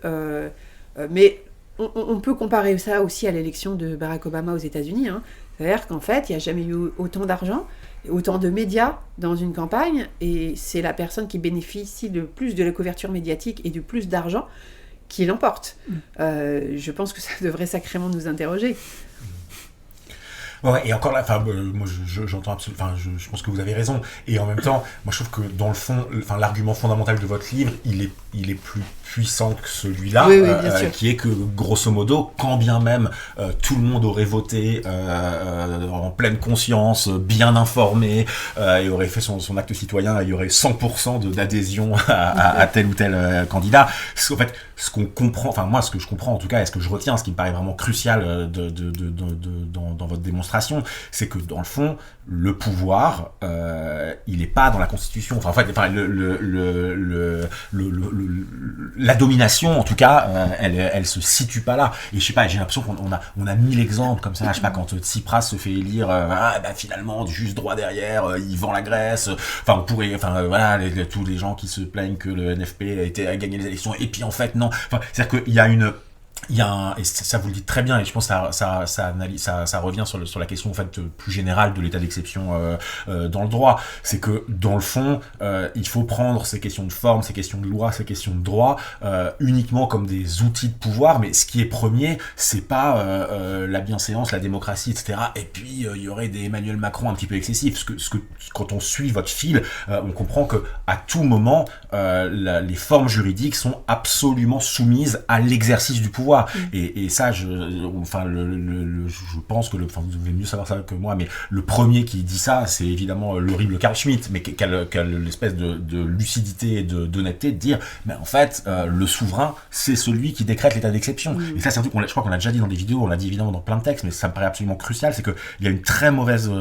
mais on peut comparer ça aussi à l'élection de Barack Obama aux États-Unis, hein. C'est-à-dire qu'en fait, il n'y a jamais eu autant d'argent, autant de médias dans une campagne, et c'est la personne qui bénéficie le plus de la couverture médiatique et du plus d'argent qui l'emporte. Je pense que ça devrait sacrément nous interroger. Ouais, et encore là, moi j'entends absolument, je pense que vous avez raison. Et en même temps, moi je trouve que dans le fond, l'argument fondamental de votre livre, il est plus puissant que celui-là, Oui, bien sûr. qui est que, grosso modo, quand bien même tout le monde aurait voté en pleine conscience, bien informé, et aurait fait son acte citoyen, il y aurait 100% d'adhésion à tel ou tel candidat. En fait, ce qu'on comprend, enfin moi, ce que je comprends en tout cas, et ce que je retiens, ce qui me paraît vraiment crucial dans votre démonstration, c'est que dans le fond, le pouvoir, il est pas dans la Constitution. Enfin, en fait, la domination, en tout cas, elle se situe pas là. Et je sais pas, j'ai l'impression qu'on a 1000 exemples comme ça. Je sais pas, quand Tsipras se fait élire, finalement, juste droit derrière, il vend la Grèce. Enfin, on pourrait, voilà, tous les gens qui se plaignent que le NFP a gagné les élections. Et puis en fait, non. Enfin, c'est-à-dire qu'il y a et ça vous le dites très bien, et je pense que ça revient sur la question en fait plus générale de l'état d'exception dans le droit. C'est que dans le fond, il faut prendre ces questions de forme, ces questions de loi, ces questions de droit uniquement comme des outils de pouvoir, mais ce qui est premier, c'est pas la bienséance, la démocratie, etc. Et puis il y aurait des Emmanuel Macron un petit peu excessifs. Quand on suit votre fil, on comprend que à tout moment, les formes juridiques sont absolument soumises à l'exercice du pouvoir. Et ça, je pense que vous devez mieux savoir ça que moi, mais le premier qui dit ça, c'est évidemment l'horrible Carl Schmitt, mais quelle espèce de lucidité et d'honnêteté de dire, mais en fait, le souverain, c'est celui qui décrète l'état d'exception. Et ça, c'est un truc je crois qu'on l'a déjà dit dans des vidéos, on l'a dit évidemment dans plein de textes, mais ça me paraît absolument crucial, c'est qu'il y a une très mauvaise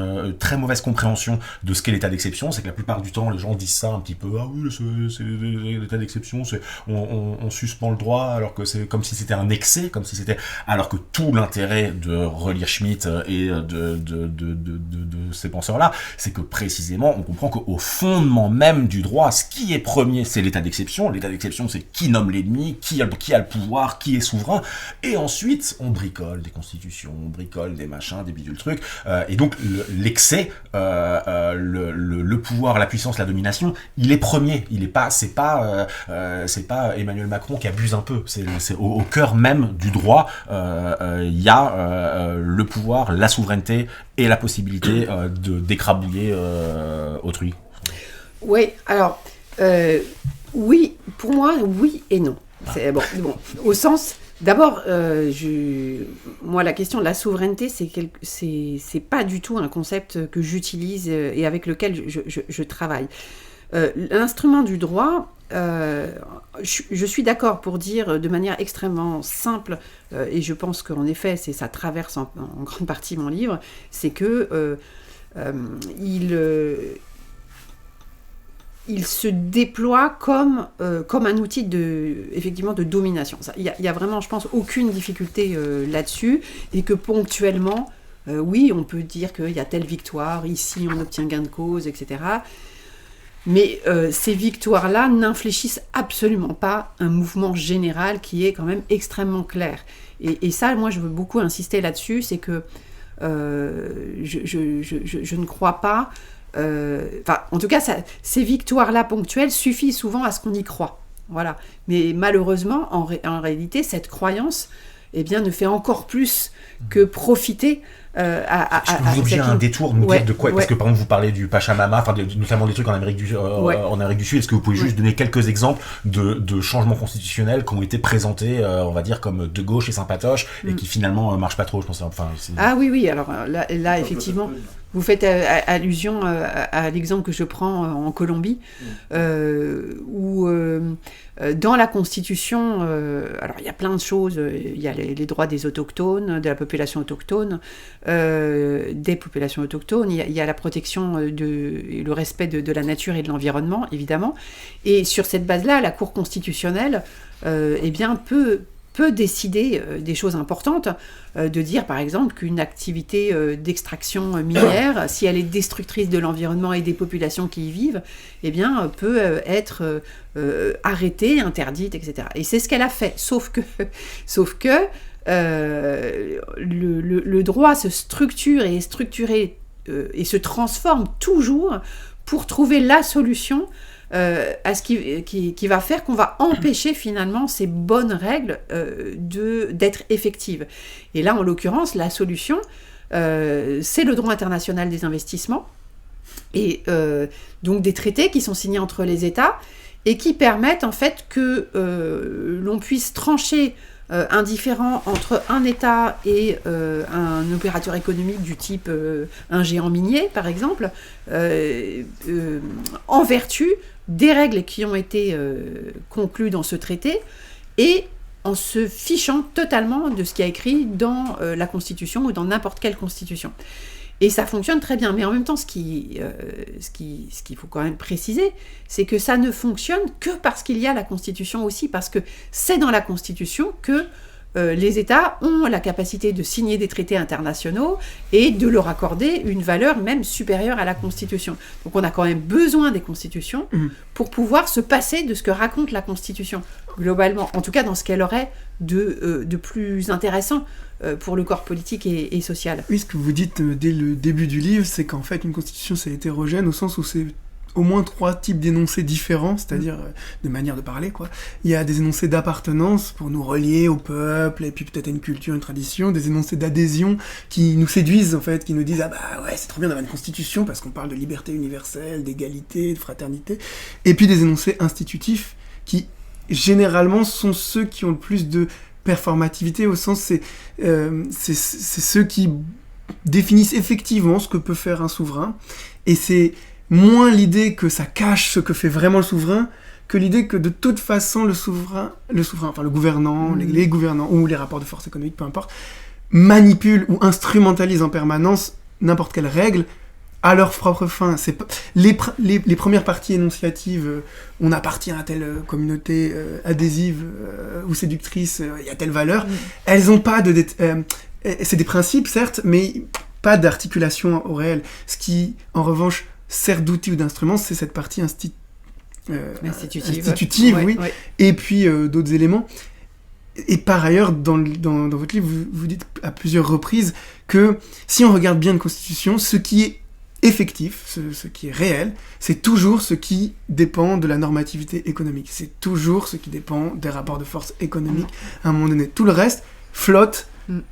compréhension de ce qu'est l'état d'exception. C'est que la plupart du temps, les gens disent ça un petit peu, ah oui, c'est l'état d'exception, on suspend le droit, alors que c'est comme si c'était un excès, alors que tout l'intérêt de relire Schmitt et de ces penseurs-là, c'est que précisément, on comprend qu'au fondement même du droit, ce qui est premier, c'est l'état d'exception. L'état d'exception, c'est qui nomme l'ennemi, qui a le pouvoir, qui est souverain, et ensuite, on bricole des constitutions, on bricole des machins, des bidules trucs, et donc l'excès, le pouvoir, la puissance, la domination, il est premier. C'est pas Emmanuel Macron qui abuse un peu. C'est au cœur même du droit, il y a le pouvoir, la souveraineté et la possibilité de d'écrabouiller autrui. Oui, alors, oui, pour moi, oui et non. C'est, bon, au sens, d'abord, moi, la question de la souveraineté, c'est pas du tout un concept que j'utilise et avec lequel je travaille. L'instrument du droit, je suis d'accord pour dire de manière extrêmement simple, et je pense qu'en effet, ça traverse en grande partie mon livre, c'est que il se déploie comme un outil effectivement de domination. Il y a vraiment, je pense, aucune difficulté là-dessus, et que ponctuellement, oui, on peut dire qu'il y a telle victoire, ici on obtient gain de cause, etc. Mais ces victoires-là n'infléchissent absolument pas un mouvement général qui est quand même extrêmement clair. Et ça, moi, je veux beaucoup insister là-dessus, c'est que je ne crois pas... en tout cas, ces victoires-là ponctuelles suffisent souvent à ce qu'on y croit. Voilà. Mais malheureusement, en réalité, cette croyance ne fait encore plus que profiter... Je peux vous obliger à un détour, nous dire de quoi, parce que par exemple vous parlez du Pachamama, notamment des trucs en Amérique du Sud. Est-ce que vous pouvez juste donner quelques exemples de changements constitutionnels qui ont été présentés, on va dire, comme de gauche et sympatoches, et qui finalement marchent pas trop, je pense. Ah oui, alors là effectivement, vous faites allusion à l'exemple que je prends en Colombie, où dans la Constitution, alors il y a plein de choses, il y a les droits des autochtones, de la population autochtone, des populations autochtones, il y a la protection et le respect de la nature et de l'environnement, évidemment. Et sur cette base-là, la Cour constitutionnelle peut décider des choses importantes, de dire par exemple qu'une activité d'extraction minière, si elle est destructrice de l'environnement et des populations qui y vivent, peut être arrêtée, interdite, etc. Et c'est ce qu'elle a fait, sauf que le droit se structure et est structuré et se transforme toujours pour trouver la solution à ce qui va faire qu'on va empêcher finalement ces bonnes règles d'être effectives. Et là, en l'occurrence, la solution, c'est le droit international des investissements, et donc des traités qui sont signés entre les États, et qui permettent en fait que l'on puisse trancher un différend entre un État et un opérateur économique du type un géant minier, par exemple, en vertu des règles qui ont été conclues dans ce traité et en se fichant totalement de ce qui est écrit dans la Constitution ou dans n'importe quelle Constitution. Et ça fonctionne très bien. Mais en même temps, ce qu'il faut quand même préciser, c'est que ça ne fonctionne que parce qu'il y a la Constitution aussi, parce que c'est dans la Constitution que les États ont la capacité de signer des traités internationaux et de leur accorder une valeur même supérieure à la Constitution. Donc on a quand même besoin des constitutions pour pouvoir se passer de ce que raconte la Constitution, globalement. En tout cas, dans ce qu'elle aurait de plus intéressant pour le corps politique et social. Oui, ce que vous dites dès le début du livre, c'est qu'en fait, une constitution, c'est hétérogène, au sens où c'est au moins 3 types d'énoncés différents, c'est-à-dire de manière de parler, quoi. Il y a des énoncés d'appartenance pour nous relier au peuple, et puis peut-être à une culture, une tradition, des énoncés d'adhésion qui nous séduisent, en fait, qui nous disent « Ah bah ouais, c'est trop bien d'avoir une constitution, parce qu'on parle de liberté universelle, d'égalité, de fraternité », et puis des énoncés institutifs qui, généralement, sont ceux qui ont le plus de performativité, au sens, c'est ceux qui définissent effectivement ce que peut faire un souverain, et c'est moins l'idée que ça cache ce que fait vraiment le souverain, que l'idée que de toute façon le souverain, enfin le gouvernant, les gouvernants, ou les rapports de force économique, peu importe, manipulent ou instrumentalisent en permanence n'importe quelle règle à leur propre fin. C'est pas, les premières parties énonciatives, on appartient à telle communauté adhésive ou séductrice, il y a telle valeur, elles n'ont pas de... c'est des principes, certes, mais pas d'articulation au réel. Ce qui, en revanche, sert d'outil ou d'instrument, c'est cette partie institutive, oui. Ouais. Et puis d'autres éléments. Et par ailleurs, dans votre livre, vous dites à plusieurs reprises que si on regarde bien une constitution, ce qui est effectif, ce qui est réel, c'est toujours ce qui dépend de la normativité économique. C'est toujours ce qui dépend des rapports de force économiques à un moment donné. Tout le reste flotte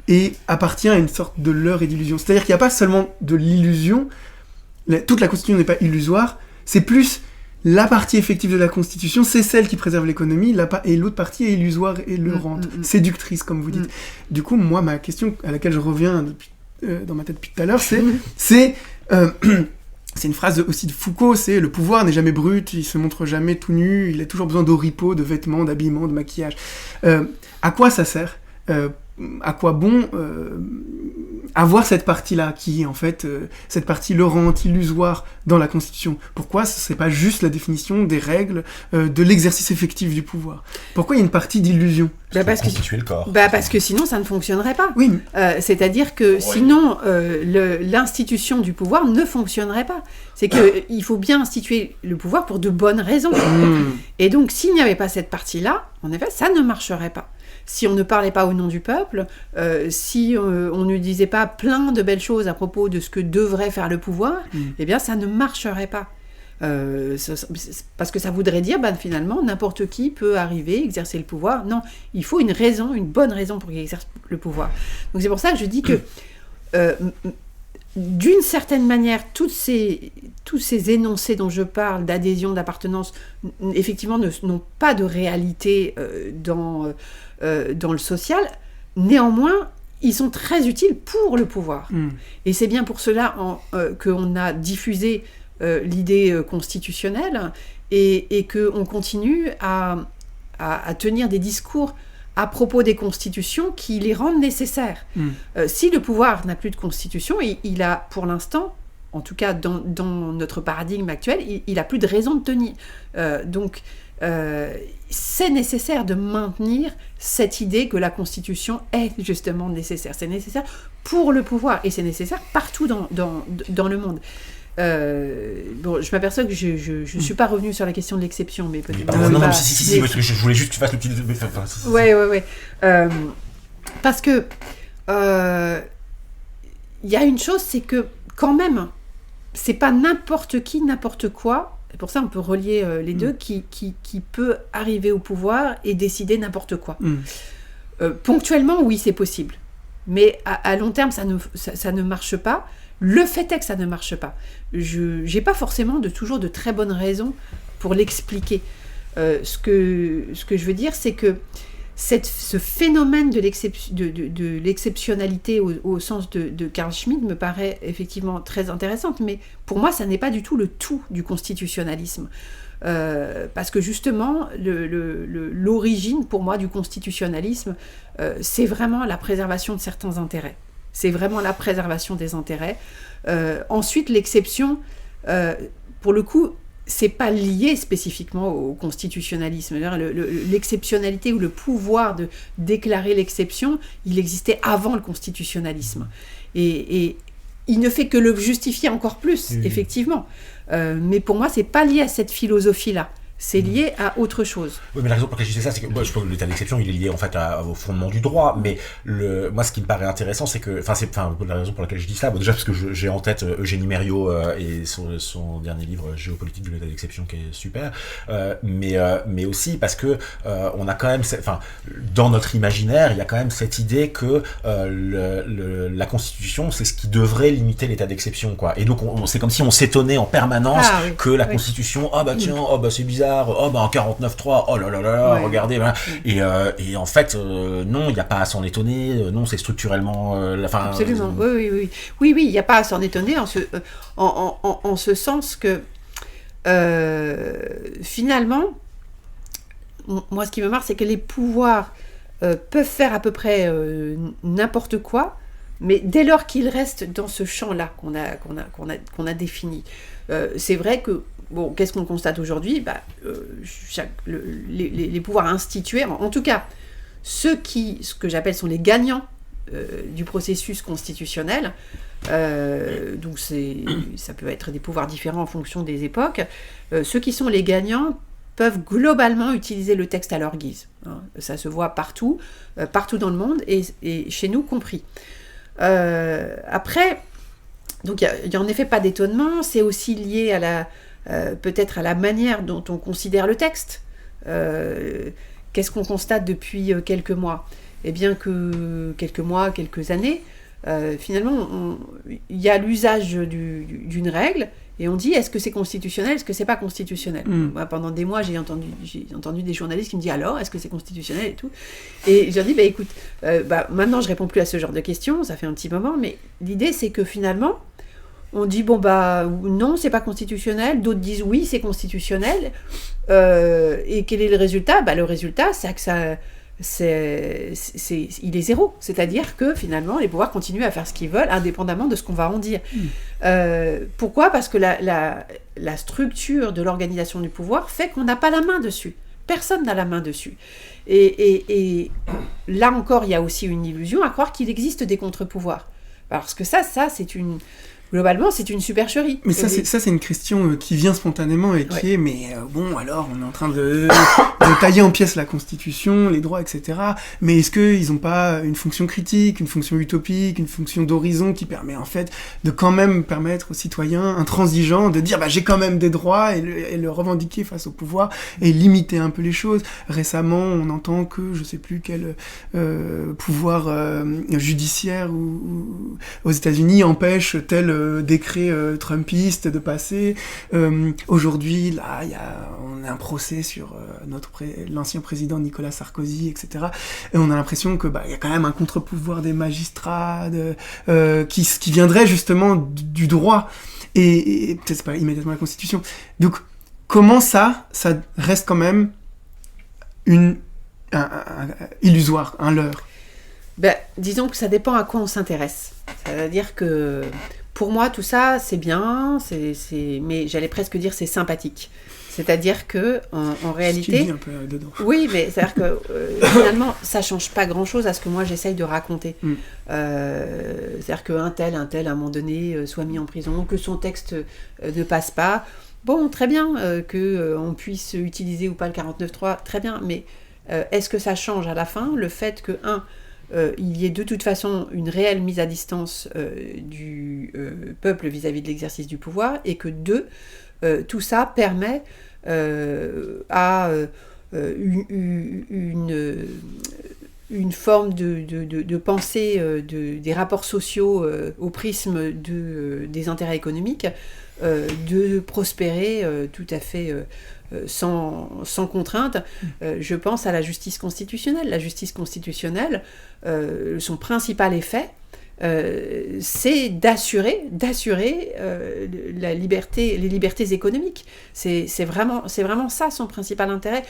et appartient à une sorte de leurre et d'illusion. C'est-à-dire qu'il n'y a pas seulement de l'illusion, toute la Constitution n'est pas illusoire, c'est plus la partie effective de la Constitution, c'est celle qui préserve l'économie, et l'autre partie est illusoire et leurrante, séductrice, comme vous dites. Du coup, moi, ma question à laquelle je reviens dans ma tête depuis tout à l'heure, c'est une phrase aussi de Foucault, c'est « Le pouvoir n'est jamais brut, il se montre jamais tout nu, il a toujours besoin d'oripeaux, de vêtements, d'habillements, de maquillage. » À quoi ça sert ? À quoi bon avoir cette partie-là, qui est en fait cette partie leurrante, illusoire dans la Constitution ? Pourquoi c'est pas juste la définition des règles de l'exercice effectif du pouvoir ? Pourquoi il y a une partie d'illusion ? Parce que sinon ça ne fonctionnerait pas. Oui. C'est-à-dire que sinon l'institution du pouvoir ne fonctionnerait pas. C'est qu'il faut bien instituer le pouvoir pour de bonnes raisons. Et donc s'il n'y avait pas cette partie-là, en effet, ça ne marcherait pas. Si on ne parlait pas au nom du peuple, si on ne disait pas plein de belles choses à propos de ce que devrait faire le pouvoir, eh bien ça ne marcherait pas. Parce que ça voudrait dire, finalement, n'importe qui peut arriver, exercer le pouvoir. Non, il faut une bonne raison pour qu'il exerce le pouvoir. Donc c'est pour ça que je dis que, d'une certaine manière, tous ces énoncés dont je parle, d'adhésion, d'appartenance, effectivement, n'ont pas de réalité dans le social. Néanmoins, ils sont très utiles pour le pouvoir. Et c'est bien pour cela qu'on a diffusé l'idée constitutionnelle et qu'on continue à tenir des discours à propos des constitutions qui les rendent nécessaires. Si le pouvoir n'a plus de constitution, il a pour l'instant, en tout cas dans notre paradigme actuel, il n'a plus de raison de tenir. Donc c'est nécessaire de maintenir cette idée que la Constitution est justement nécessaire. C'est nécessaire pour le pouvoir et c'est nécessaire partout dans le monde. Je m'aperçois que je suis pas revenue sur la question de l'exception, mais peut-être. Non, si, parce que je voulais juste que tu fasses le petit. Ouais. Parce que il y a une chose, c'est que quand même, c'est pas n'importe qui, n'importe quoi. Et pour ça, on peut relier les deux, qui peut arriver au pouvoir et décider n'importe quoi. Ponctuellement, oui, c'est possible. Mais à long terme, ça ne marche pas. Le fait est que ça ne marche pas. Je n'ai pas forcément toujours de très bonnes raisons pour l'expliquer. Ce que je veux dire, c'est que ce phénomène de l'exceptionnalité au sens de Carl Schmitt me paraît effectivement très intéressante, mais pour moi, ça n'est pas du tout le tout du constitutionnalisme. Parce que justement, l'origine pour moi du constitutionnalisme, c'est vraiment la préservation de certains intérêts. C'est vraiment la préservation des intérêts. Ensuite, l'exception, pour le coup, c'est pas lié spécifiquement au constitutionnalisme. L'exceptionnalité ou le pouvoir de déclarer l'exception, il existait avant le constitutionnalisme. Et il ne fait que le justifier encore plus, effectivement. Mais pour moi, c'est pas lié à cette philosophie-là. C'est lié à autre chose. Oui, mais la raison pour laquelle je disais ça, c'est que je pense que l'état d'exception, il est lié en fait au fondement du droit. Mais moi, ce qui me paraît intéressant, c'est que, la raison pour laquelle je dis ça, déjà parce que j'ai en tête Eugénie Merriot et son dernier livre Géopolitique de l'état d'exception, qui est super. Mais aussi parce que on a quand même, dans notre imaginaire, il y a quand même cette idée que la Constitution, c'est ce qui devrait limiter l'état d'exception, quoi. Et donc, c'est comme si on s'étonnait en permanence que la Constitution, c'est bizarre. En 49.3, oh là là là, regardez. Voilà. Et en fait, non, il n'y a pas à s'en étonner. Non, c'est structurellement... Absolument, oui, il n'y a pas à s'en étonner en ce sens que, finalement, moi, ce qui me marre, c'est que les pouvoirs peuvent faire à peu près n'importe quoi, mais dès lors qu'ils restent dans ce champ-là qu'on a défini. C'est vrai que qu'est-ce qu'on constate aujourd'hui ? Les pouvoirs institués, en tout cas, ce que j'appelle sont les gagnants du processus constitutionnel, donc ça peut être des pouvoirs différents en fonction des époques, ceux qui sont les gagnants peuvent globalement utiliser le texte à leur guise. Ça se voit partout dans le monde, et chez nous compris. Après, donc il n'y a en effet pas d'étonnement, c'est aussi lié à peut-être à la manière dont on considère le texte. Qu'est-ce qu'on constate depuis quelques mois ? Eh bien que quelques années, finalement, il y a l'usage d'une règle, et on dit, est-ce que c'est constitutionnel, est-ce que c'est pas constitutionnel ? Moi, pendant des mois, j'ai entendu des journalistes qui me disent, alors, est-ce que c'est constitutionnel et tout ? Et je leur dis, écoute, maintenant je réponds plus à ce genre de questions, ça fait un petit moment, mais l'idée c'est que finalement, on dit, non, c'est pas constitutionnel, d'autres disent, oui, c'est constitutionnel, et quel est le résultat ? Le résultat, c'est que il est zéro, c'est-à-dire que finalement les pouvoirs continuent à faire ce qu'ils veulent indépendamment de ce qu'on va en dire. Pourquoi ? Parce que la structure de l'organisation du pouvoir fait qu'on n'a pas la main dessus. Personne n'a la main dessus. Et là encore, il y a aussi une illusion à croire qu'il existe des contre-pouvoirs. Parce que ça globalement, c'est une supercherie. Mais ça, c'est une question qui vient spontanément et qui est, alors, on est en train de tailler en pièces la Constitution, les droits, etc. Mais est-ce qu'ils n'ont pas une fonction critique, une fonction utopique, une fonction d'horizon qui permet, en fait, de quand même permettre aux citoyens intransigeants de dire, j'ai quand même des droits, et le revendiquer face au pouvoir, et limiter un peu les choses. Récemment, on entend que, je sais plus quel pouvoir judiciaire ou aux États-Unis empêche tel décret trumpiste de passer. Aujourd'hui, là, on a un procès sur l'ancien président Nicolas Sarkozy, etc. Et on a l'impression que y a quand même un contre-pouvoir des magistrats qui viendrait justement du droit. Et peut-être c'est pas immédiatement la Constitution. Donc, comment ça reste quand même illusoire, un leurre ? Disons que ça dépend à quoi on s'intéresse. C'est-à-dire que pour moi, tout ça, c'est bien, mais j'allais presque dire c'est sympathique. C'est-à-dire que en réalité, un peu dedans. Oui, mais c'est-à-dire que finalement, ça change pas grand-chose à ce que moi j'essaye de raconter. C'est-à-dire qu'un tel, à un moment donné, soit mis en prison, que son texte ne passe pas. Bon, très bien, qu'on puisse utiliser ou pas le 49.3, très bien, mais est-ce que ça change à la fin le fait que, il y ait de toute façon une réelle mise à distance du peuple vis-à-vis de l'exercice du pouvoir, et que 2, tout ça permet à une forme de pensée des rapports sociaux au prisme des intérêts économiques, de prospérer tout à fait sans contrainte. Je pense à la justice constitutionnelle. La justice constitutionnelle, son principal effet, c'est d'assurer les libertés économiques. C'est vraiment ça son principal intérêt.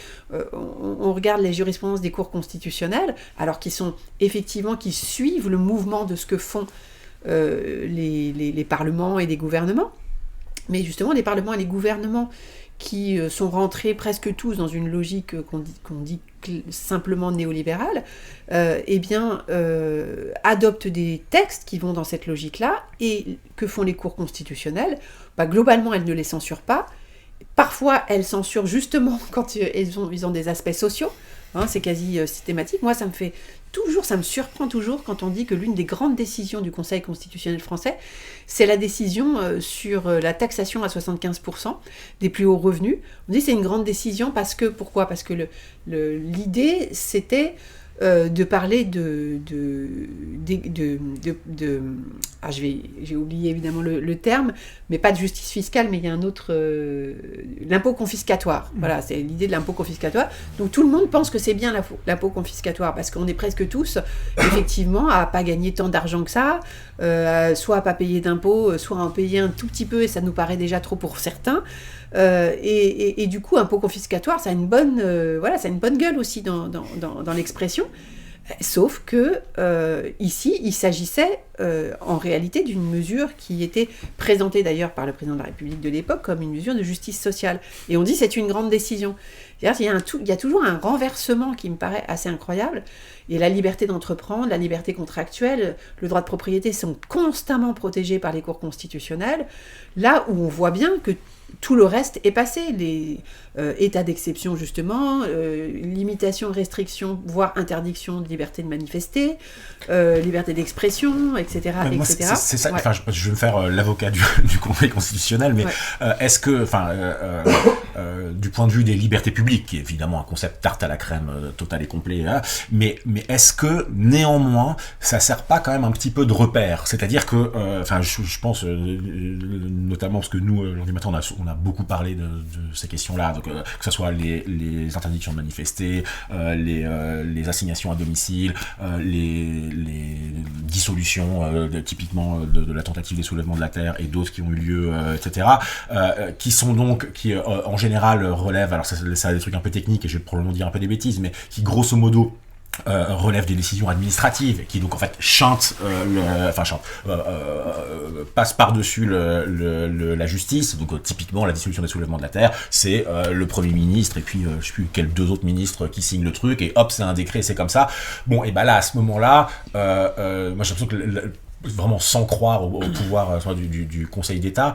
On regarde les jurisprudences des cours constitutionnelles, alors qui suivent le mouvement de ce que font les parlements et les gouvernements. Mais justement, les parlements et les gouvernements qui sont rentrés presque tous dans une logique qu'on dit simplement néolibérale, adoptent des textes qui vont dans cette logique-là, et que font les cours constitutionnelles ? Globalement, elles ne les censurent pas. Parfois, elles censurent justement quand ils ont des aspects sociaux. C'est quasi systématique. Moi, ça me surprend toujours quand on dit que l'une des grandes décisions du Conseil constitutionnel français, c'est la décision sur la taxation à 75% des plus hauts revenus. On dit que c'est une grande décision pourquoi ? Parce que l'idée, c'était de parler j'ai oublié évidemment le terme, mais pas de justice fiscale, mais il y a un autre, l'impôt confiscatoire. Voilà, c'est l'idée de l'impôt confiscatoire. Donc tout le monde pense que c'est bien l'impôt confiscatoire, parce qu'on est presque tous, effectivement, à pas gagner tant d'argent que ça, soit à pas payer d'impôts, soit à en payer un tout petit peu, et ça nous paraît déjà trop pour certains. Et du coup, impôt confiscatoire, ça a une bonne gueule aussi dans l'expression. Sauf que ici, il s'agissait en réalité d'une mesure qui était présentée d'ailleurs par le président de la République de l'époque comme une mesure de justice sociale. Et on dit c'est une grande décision. C'est-à-dire qu'il y a toujours un renversement qui me paraît assez incroyable. Et la liberté d'entreprendre, la liberté contractuelle, le droit de propriété sont constamment protégés par les cours constitutionnels, là où on voit bien que tout le reste est passé, les états d'exception justement, limitation, restriction, voire interdiction de liberté de manifester, liberté d'expression, etc. Moi, etc. C'est ça, ouais. Je vais me faire l'avocat du Conseil constitutionnel, mais est-ce que, du point de vue des libertés publiques, qui est évidemment un concept tarte à la crème total et complet, hein, mais est-ce que néanmoins ça sert pas quand même un petit peu de repère ? C'est-à-dire que, je pense notamment parce que nous, lundi matin, on a beaucoup parlé de ces questions-là, donc, que ce soit les interdictions de manifester, les assignations à domicile, les dissolutions, typiquement de la tentative des soulèvements de la terre et d'autres qui ont eu lieu, etc., qui en général relèvent, alors ça a des trucs un peu techniques et je vais probablement dire un peu des bêtises, mais qui grosso modo relève des décisions administratives, qui donc en fait passe par-dessus la justice. Donc typiquement la dissolution des soulèvements de la terre, c'est le Premier ministre et puis je sais plus quels deux autres ministres qui signent le truc, et hop, c'est un décret, c'est comme ça. Bon, et là à ce moment-là, moi j'ai l'impression que vraiment sans croire au pouvoir du Conseil d'État,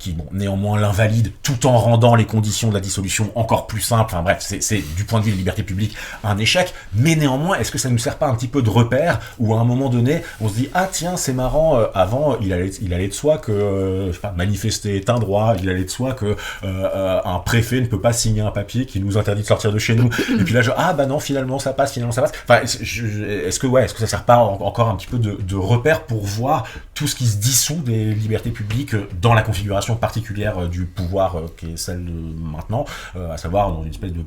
qui néanmoins l'invalide tout en rendant les conditions de la dissolution encore plus simples. Enfin bref, c'est du point de vue des libertés publiques un échec, mais néanmoins, est-ce que ça ne nous sert pas un petit peu de repère, où à un moment donné, on se dit « Ah tiens, c'est marrant, avant, il allait de soi que manifester est un droit, il allait de soi que un préfet ne peut pas signer un papier qui nous interdit de sortir de chez nous. » Et puis là, non, finalement ça passe. Enfin, est-ce que ça sert pas encore un petit peu de repère pour voir tout ce qui se dissout des libertés publiques dans la configuration particulière du pouvoir qui est celle de maintenant, à savoir dans une espèce de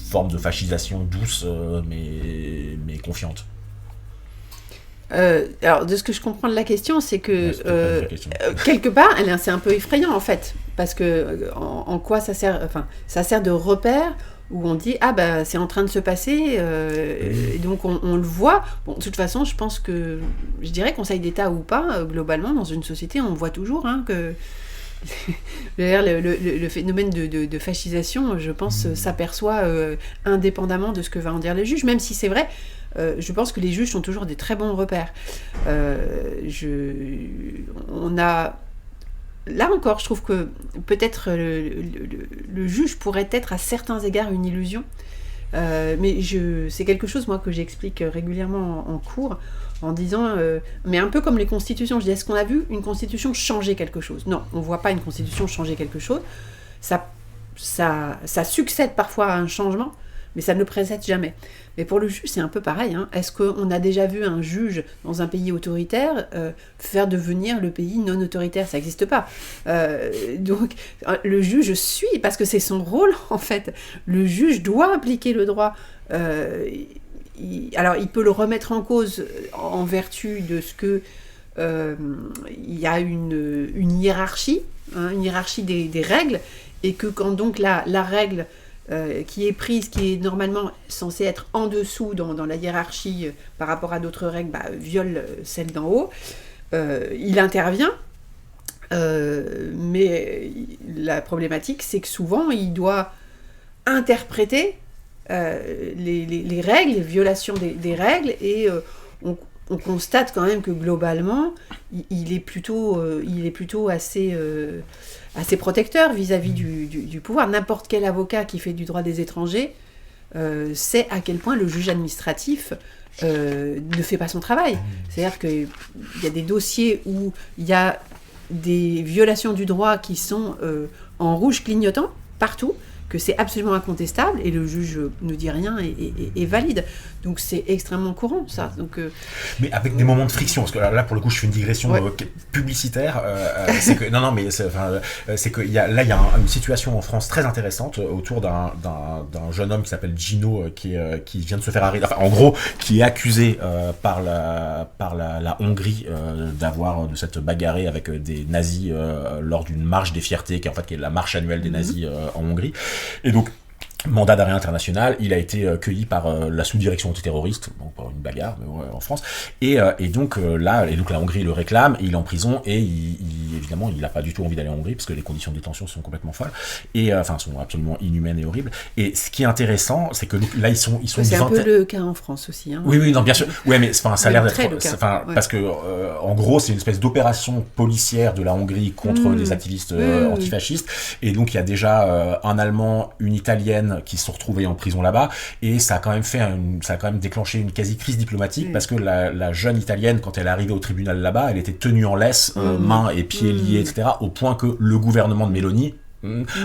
forme de fascisation douce mais confiante. Alors, de ce que je comprends de la question, c'est que quelque part, c'est un peu effrayant en fait, parce que en quoi ça sert ? Enfin, ça sert de repère où on dit c'est en train de se passer, et donc on le voit. Bon, de toute façon, je dirais Conseil d'État ou pas, globalement dans une société, on voit toujours que le phénomène de fascisation, je pense, s'aperçoit indépendamment de ce que va en dire le juge, même si c'est vrai. Je pense que les juges sont toujours des très bons repères. Là encore, je trouve que peut-être le juge pourrait être à certains égards une illusion, mais c'est quelque chose moi que j'explique régulièrement en cours, en disant, mais un peu comme les constitutions, je dis, est-ce qu'on a vu une constitution changer quelque chose ? Non, on ne voit pas une constitution changer quelque chose. Ça succède parfois à un changement, mais ça ne le précède jamais. Mais pour le juge, c'est un peu pareil. Est-ce qu'on a déjà vu un juge dans un pays autoritaire faire devenir le pays non autoritaire ? Ça n'existe pas. Donc, le juge suit, parce que c'est son rôle, en fait. Le juge doit appliquer le droit. Alors, il peut le remettre en cause en vertu de ce que... il y a une hiérarchie, une hiérarchie des règles, et que quand donc la règle qui est prise, qui est normalement censée être en dessous dans la hiérarchie par rapport à d'autres règles, viole celle d'en haut, il intervient, mais la problématique, c'est que souvent, il doit interpréter les règles, les violations des règles, et on constate quand même que globalement, il est plutôt assez protecteur vis-à-vis du pouvoir. N'importe quel avocat qui fait du droit des étrangers sait à quel point le juge administratif ne fait pas son travail. C'est-à-dire qu'il y a des dossiers où il y a des violations du droit qui sont en rouge clignotant partout, que c'est absolument incontestable, et le juge ne dit rien et valide. Donc c'est extrêmement courant, ça. Donc, mais avec des moments de friction, parce que là, pour le coup, je fais une digression publicitaire. C'est que c'est que il y a une situation en France très intéressante autour d'un jeune homme qui s'appelle Gino, qui vient de se faire arrêter. Enfin, en gros, qui est accusé par la Hongrie de s'être bagarré avec des nazis lors d'une marche des fiertés, qui est la marche annuelle des nazis en Hongrie. Et donc, mandat d'arrêt international, il a été cueilli par la sous-direction antiterroriste, donc par une bagarre en France, et donc la Hongrie le réclame, et il est en prison, et évidemment il n'a pas du tout envie d'aller en Hongrie parce que les conditions de détention sont complètement folles, et sont absolument inhumaines et horribles. Et ce qui est intéressant, c'est que là ils sont c'est un peu le cas en France aussi. Oui, non, bien sûr. Ouais, mais ça a l'air d'être, parce que en gros c'est une espèce d'opération policière de la Hongrie contre des activistes antifascistes, et donc il y a déjà un Allemand, une Italienne qui se sont retrouvés en prison là-bas, et ça a quand même déclenché une quasi-crise diplomatique, parce que la jeune Italienne, quand elle est arrivée au tribunal là-bas, elle était tenue en laisse, mains et pieds liés, etc., au point que le gouvernement de Mélanie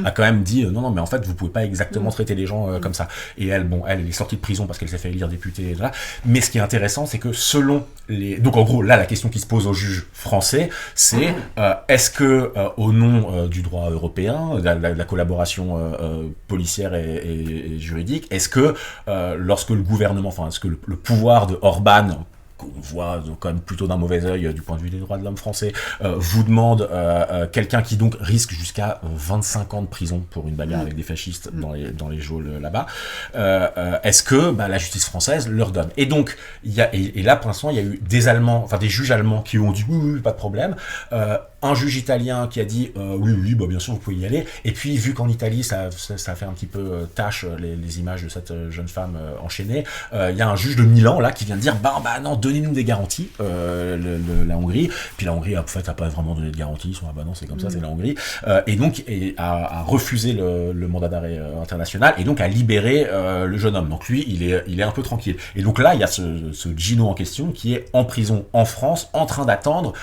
a quand même dit non, mais en fait vous pouvez pas exactement traiter les gens comme ça. Et elle est sortie de prison parce qu'elle s'est fait élire députée, etc. Mais ce qui est intéressant, c'est que donc en gros là la question qui se pose aux juges français, c'est est-ce que au nom du droit européen, de la collaboration policière et juridique, est-ce que lorsque le gouvernement, est-ce que le pouvoir de Orban, qu'on voit quand même plutôt d'un mauvais œil du point de vue des droits de l'homme français, vous demande quelqu'un qui donc risque jusqu'à 25 ans de prison pour une bagarre avec des fascistes dans les geôles là-bas, est-ce que la justice française leur donne? Et donc, et là pour l'instant, il y a eu des juges allemands qui ont dit oui, pas de problème, un juge italien qui a dit oui, bien sûr vous pouvez y aller, et puis vu qu'en Italie ça fait un petit peu tâche les images de cette jeune femme enchaînée, il y a un juge de Milan là qui vient de dire non, donnez-nous des garanties, la Hongrie. Puis la Hongrie, en fait, n'a pas vraiment donné de garanties. Ils sont non, c'est comme ça, c'est la Hongrie. Et donc, a refusé le mandat d'arrêt international, et donc a libéré le jeune homme. Donc lui, il est un peu tranquille. Et donc là, il y a ce Gino en question qui est en prison en France, en train d'attendre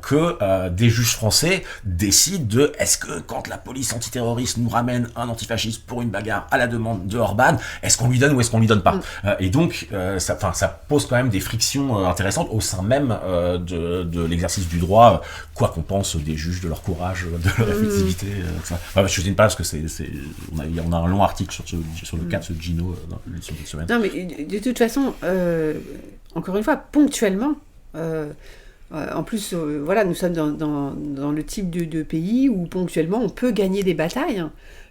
que des juges français décident de est-ce que quand la police antiterroriste nous ramène un antifasciste pour une bagarre à la demande de Orban, est-ce qu'on lui donne ou est-ce qu'on lui donne pas? Et donc, ça pose quand même des frictions intéressantes au sein même de l'exercice du droit, quoi qu'on pense des juges, de leur courage, de leur effectivité. Je ne dis pas parce que on a un long article sur le cas de ce Gino sur cette semaine. Non, mais de toute façon, encore une fois, ponctuellement, en plus, nous sommes dans le type de pays où ponctuellement on peut gagner des batailles.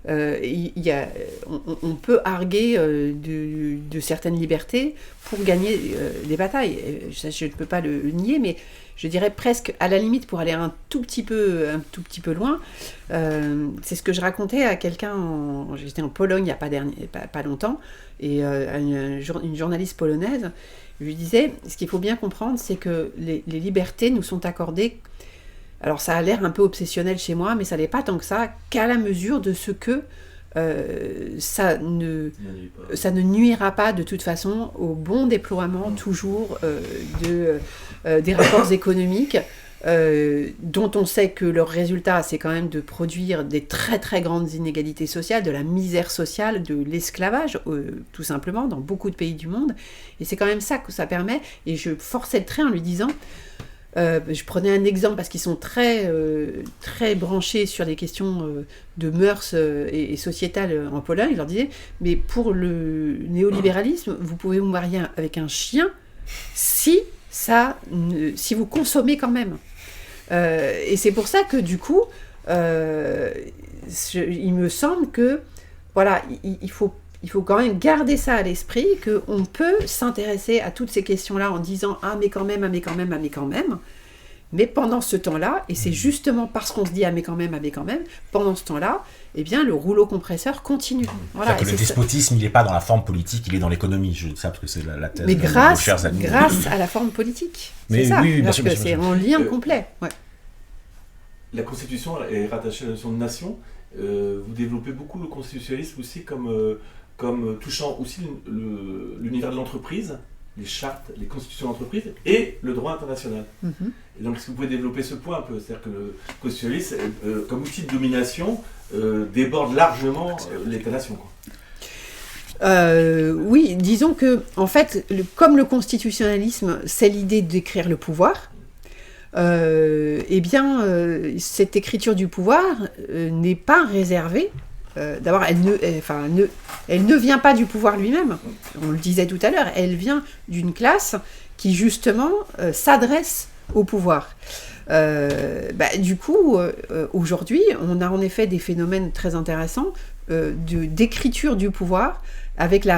On peut arguer de certaines libertés pour gagner des batailles. Je ne peux pas le nier, mais je dirais presque à la limite, pour aller un tout petit peu loin. C'est ce que je racontais à quelqu'un. J'étais en Pologne il n'y a pas longtemps, et une journaliste polonaise. Je lui disais, ce qu'il faut bien comprendre, c'est que les libertés nous sont accordées. Alors ça a l'air un peu obsessionnel chez moi, mais ça n'est pas tant que ça, qu'à la mesure de ce que ça ne nuira pas de toute façon au bon déploiement toujours des rapports économiques dont on sait que leur résultat, c'est quand même de produire des très très grandes inégalités sociales, de la misère sociale, de l'esclavage, tout simplement, dans beaucoup de pays du monde. Et c'est quand même ça que ça permet. Et je forçais le trait en lui disant, je prenais un exemple parce qu'ils sont très, très branchés sur les questions de mœurs et sociétales en Pologne. Je leur disais, mais pour le néolibéralisme, vous pouvez vous marier avec un chien si vous consommez quand même. Et c'est pour ça que du coup, il me semble que voilà, il faut quand même garder ça à l'esprit, qu'on peut s'intéresser à toutes ces questions-là en disant ah mais quand même, ah mais quand même, ah mais quand même. Mais pendant ce temps-là, et c'est justement parce qu'on se dit ah mais quand même, pendant ce temps-là, eh bien le rouleau compresseur continue. Voilà, que le despotisme, il n'est pas dans la forme politique, il est dans l'économie. Je dis ça parce que c'est la thèse mais de grâce nos chers amis. Grâce à la forme politique. Mais c'est ça, oui, bien parce sûr, que bien sûr, c'est bien sûr. en lien complet. Ouais. La Constitution est rattachée à la notion de nation. Vous développez beaucoup le constitutionnalisme aussi comme touchant aussi l'univers de l'entreprise, les chartes, les constitutions d'entreprise et le droit international. Mm-hmm. Et donc, est-ce que vous pouvez développer ce point un peu? C'est-à-dire que le constitutionnalisme, comme outil de domination, déborde largement l'État-nation, quoi. Oui, disons que, en fait, comme le constitutionnalisme, c'est l'idée d'écrire le pouvoir, eh bien, cette écriture du pouvoir n'est pas réservée. D'abord, elle ne vient pas du pouvoir lui-même, on le disait tout à l'heure, elle vient d'une classe qui, justement, s'adresse au pouvoir. Du coup, aujourd'hui, on a en effet des phénomènes très intéressants d'écriture du pouvoir avec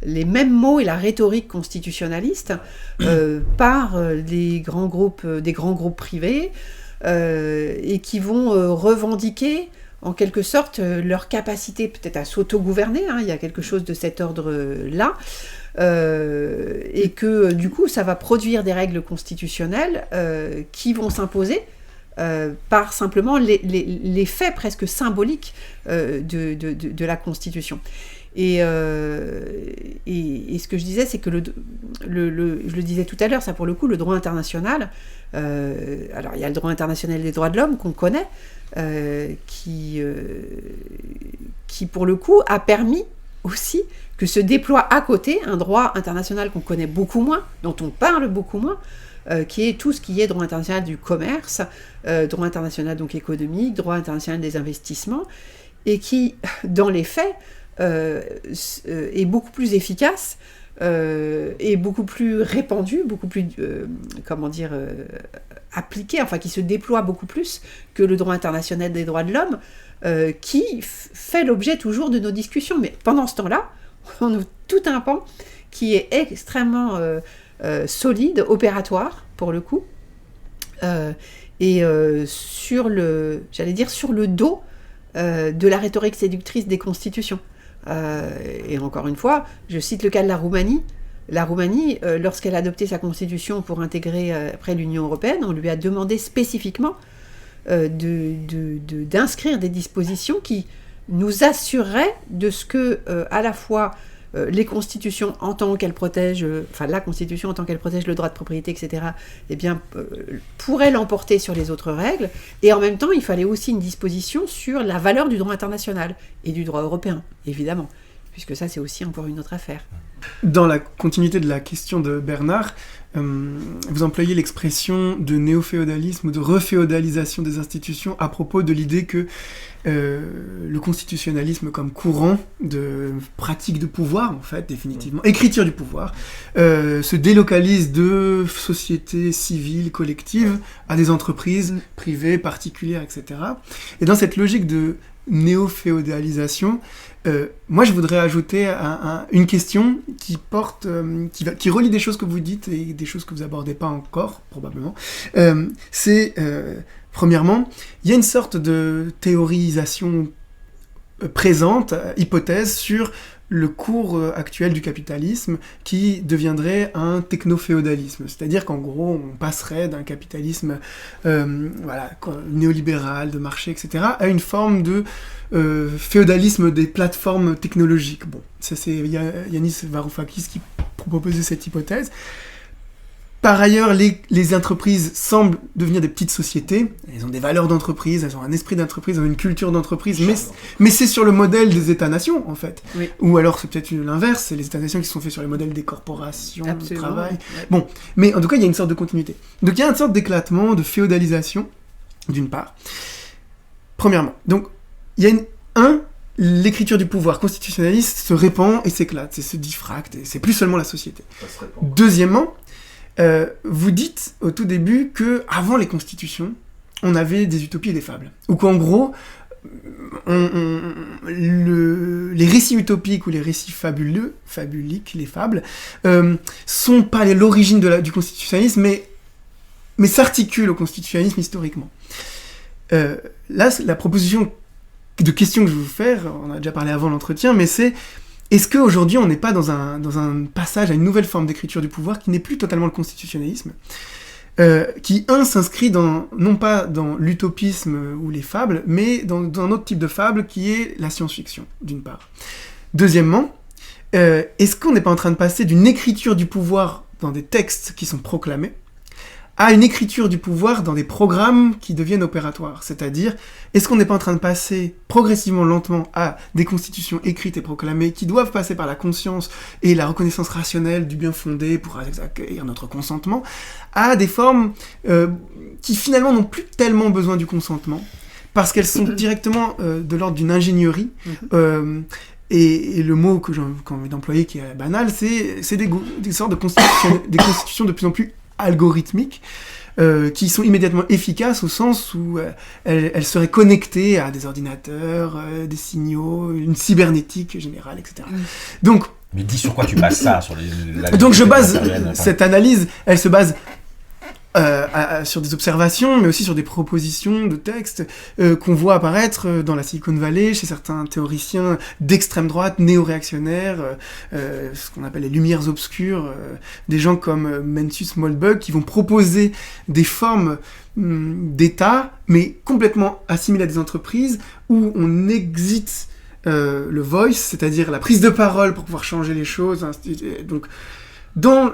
les mêmes mots et la rhétorique constitutionnaliste par des grands groupes privés et qui vont revendiquer en quelque sorte leur capacité peut-être à s'autogouverner, il y a quelque chose de cet ordre-là, et que du coup ça va produire des règles constitutionnelles qui vont s'imposer par simplement les faits presque symboliques de la Constitution. Et ce que je disais, c'est que je le disais tout à l'heure, ça pour le coup, le droit international, alors il y a le droit international des droits de l'homme qu'on connaît, qui pour le coup a permis aussi que se déploie à côté un droit international qu'on connaît beaucoup moins, dont on parle beaucoup moins, qui est tout ce qui est droit international du commerce, droit international donc économique, droit international des investissements, et qui, dans les faits, est beaucoup plus efficace et beaucoup plus répandu, beaucoup plus, appliqué, enfin qui se déploie beaucoup plus que le droit international des droits de l'homme, qui fait l'objet toujours de nos discussions. Mais pendant ce temps-là, on a tout un pan qui est extrêmement solide, opératoire, pour le coup, et sur le dos de la rhétorique séductrice des constitutions. Et encore une fois, je cite le cas de la Roumanie. La Roumanie, lorsqu'elle a adopté sa constitution pour intégrer après l'Union européenne, on lui a demandé spécifiquement d'inscrire des dispositions qui nous assureraient de ce que, à la fois, les constitutions en tant qu'elles protègent, la constitution en tant qu'elle protège le droit de propriété, etc., eh bien, pourrait l'emporter sur les autres règles, et en même temps, il fallait aussi une disposition sur la valeur du droit international et du droit européen, évidemment, puisque ça, c'est aussi encore une autre affaire. Dans la continuité de la question de Bernard, vous employez l'expression de néo-féodalisme ou de reféodalisation des institutions à propos de l'idée que le constitutionnalisme comme courant de pratique de pouvoir, en fait, définitivement, écriture du pouvoir, se délocalise de sociétés civiles, collectives, à des entreprises privées, particulières, etc. Et dans cette logique de néo-féodalisation, moi je voudrais ajouter une question qui porte, qui relie des choses que vous dites et des choses que vous abordez pas encore, probablement. Premièrement, il y a une sorte de théorisation présente, hypothèse sur le cours actuel du capitalisme qui deviendrait un techno-féodalisme. C'est-à-dire qu'en gros, on passerait d'un capitalisme néolibéral, de marché, etc., à une forme de féodalisme des plateformes technologiques. Bon, ça c'est Yanis Varoufakis qui proposait cette hypothèse. Par ailleurs, les entreprises semblent devenir des petites sociétés. Elles ont des valeurs d'entreprise, elles ont un esprit d'entreprise, elles ont une culture d'entreprise, mais c'est sur le modèle des États-nations, en fait. Oui. Ou alors c'est peut-être l'inverse, c'est les États-nations qui sont faits sur le modèle des corporations, du Absolument. travail. Ouais. Bon, mais en tout cas, il y a une sorte de continuité. Donc il y a une sorte d'éclatement, de féodalisation, d'une part. Premièrement, donc, il y a l'écriture du pouvoir constitutionnaliste se répand et s'éclate, et se diffracte, et c'est plus seulement la société. Ça se répand. Deuxièmement, vous dites au tout début que avant les constitutions, on avait des utopies et des fables. Ou qu'en gros, les récits utopiques ou les récits fabuliques, les fables, sont pas l'origine du constitutionnalisme, mais s'articulent au constitutionnalisme historiquement. Là, la proposition de question que je vais vous faire, on a déjà parlé avant l'entretien, mais c'est: est-ce qu'aujourd'hui on n'est pas dans un passage à une nouvelle forme d'écriture du pouvoir qui n'est plus totalement le constitutionnalisme, qui, s'inscrit non pas dans l'utopisme ou les fables, mais dans un autre type de fable qui est la science-fiction, d'une part. Deuxièmement, est-ce qu'on n'est pas en train de passer d'une écriture du pouvoir dans des textes qui sont proclamés à une écriture du pouvoir dans des programmes qui deviennent opératoires? C'est-à-dire, est-ce qu'on n'est pas en train de passer progressivement, lentement, à des constitutions écrites et proclamées qui doivent passer par la conscience et la reconnaissance rationnelle du bien fondé pour accueillir notre consentement, à des formes qui finalement n'ont plus tellement besoin du consentement, parce qu'elles sont directement de l'ordre d'une ingénierie. Et le mot que j'ai envie d'employer, qui est banal, c'est des sortes de des constitutions de plus en plus algorithmiques, qui sont immédiatement efficaces au sens où elles seraient connectées à des ordinateurs, des signaux, une cybernétique générale, etc. Donc, mais dis sur quoi tu bases ça, sur donc je base cette analyse, elle se base sur des observations, mais aussi sur des propositions de textes qu'on voit apparaître dans la Silicon Valley, chez certains théoriciens d'extrême droite, néo-réactionnaires, ce qu'on appelle les lumières obscures, des gens comme Mencius Moldbug, qui vont proposer des formes d'État, mais complètement assimilées à des entreprises, où on exite le voice, c'est-à-dire la prise de parole pour pouvoir changer les choses. Donc, dans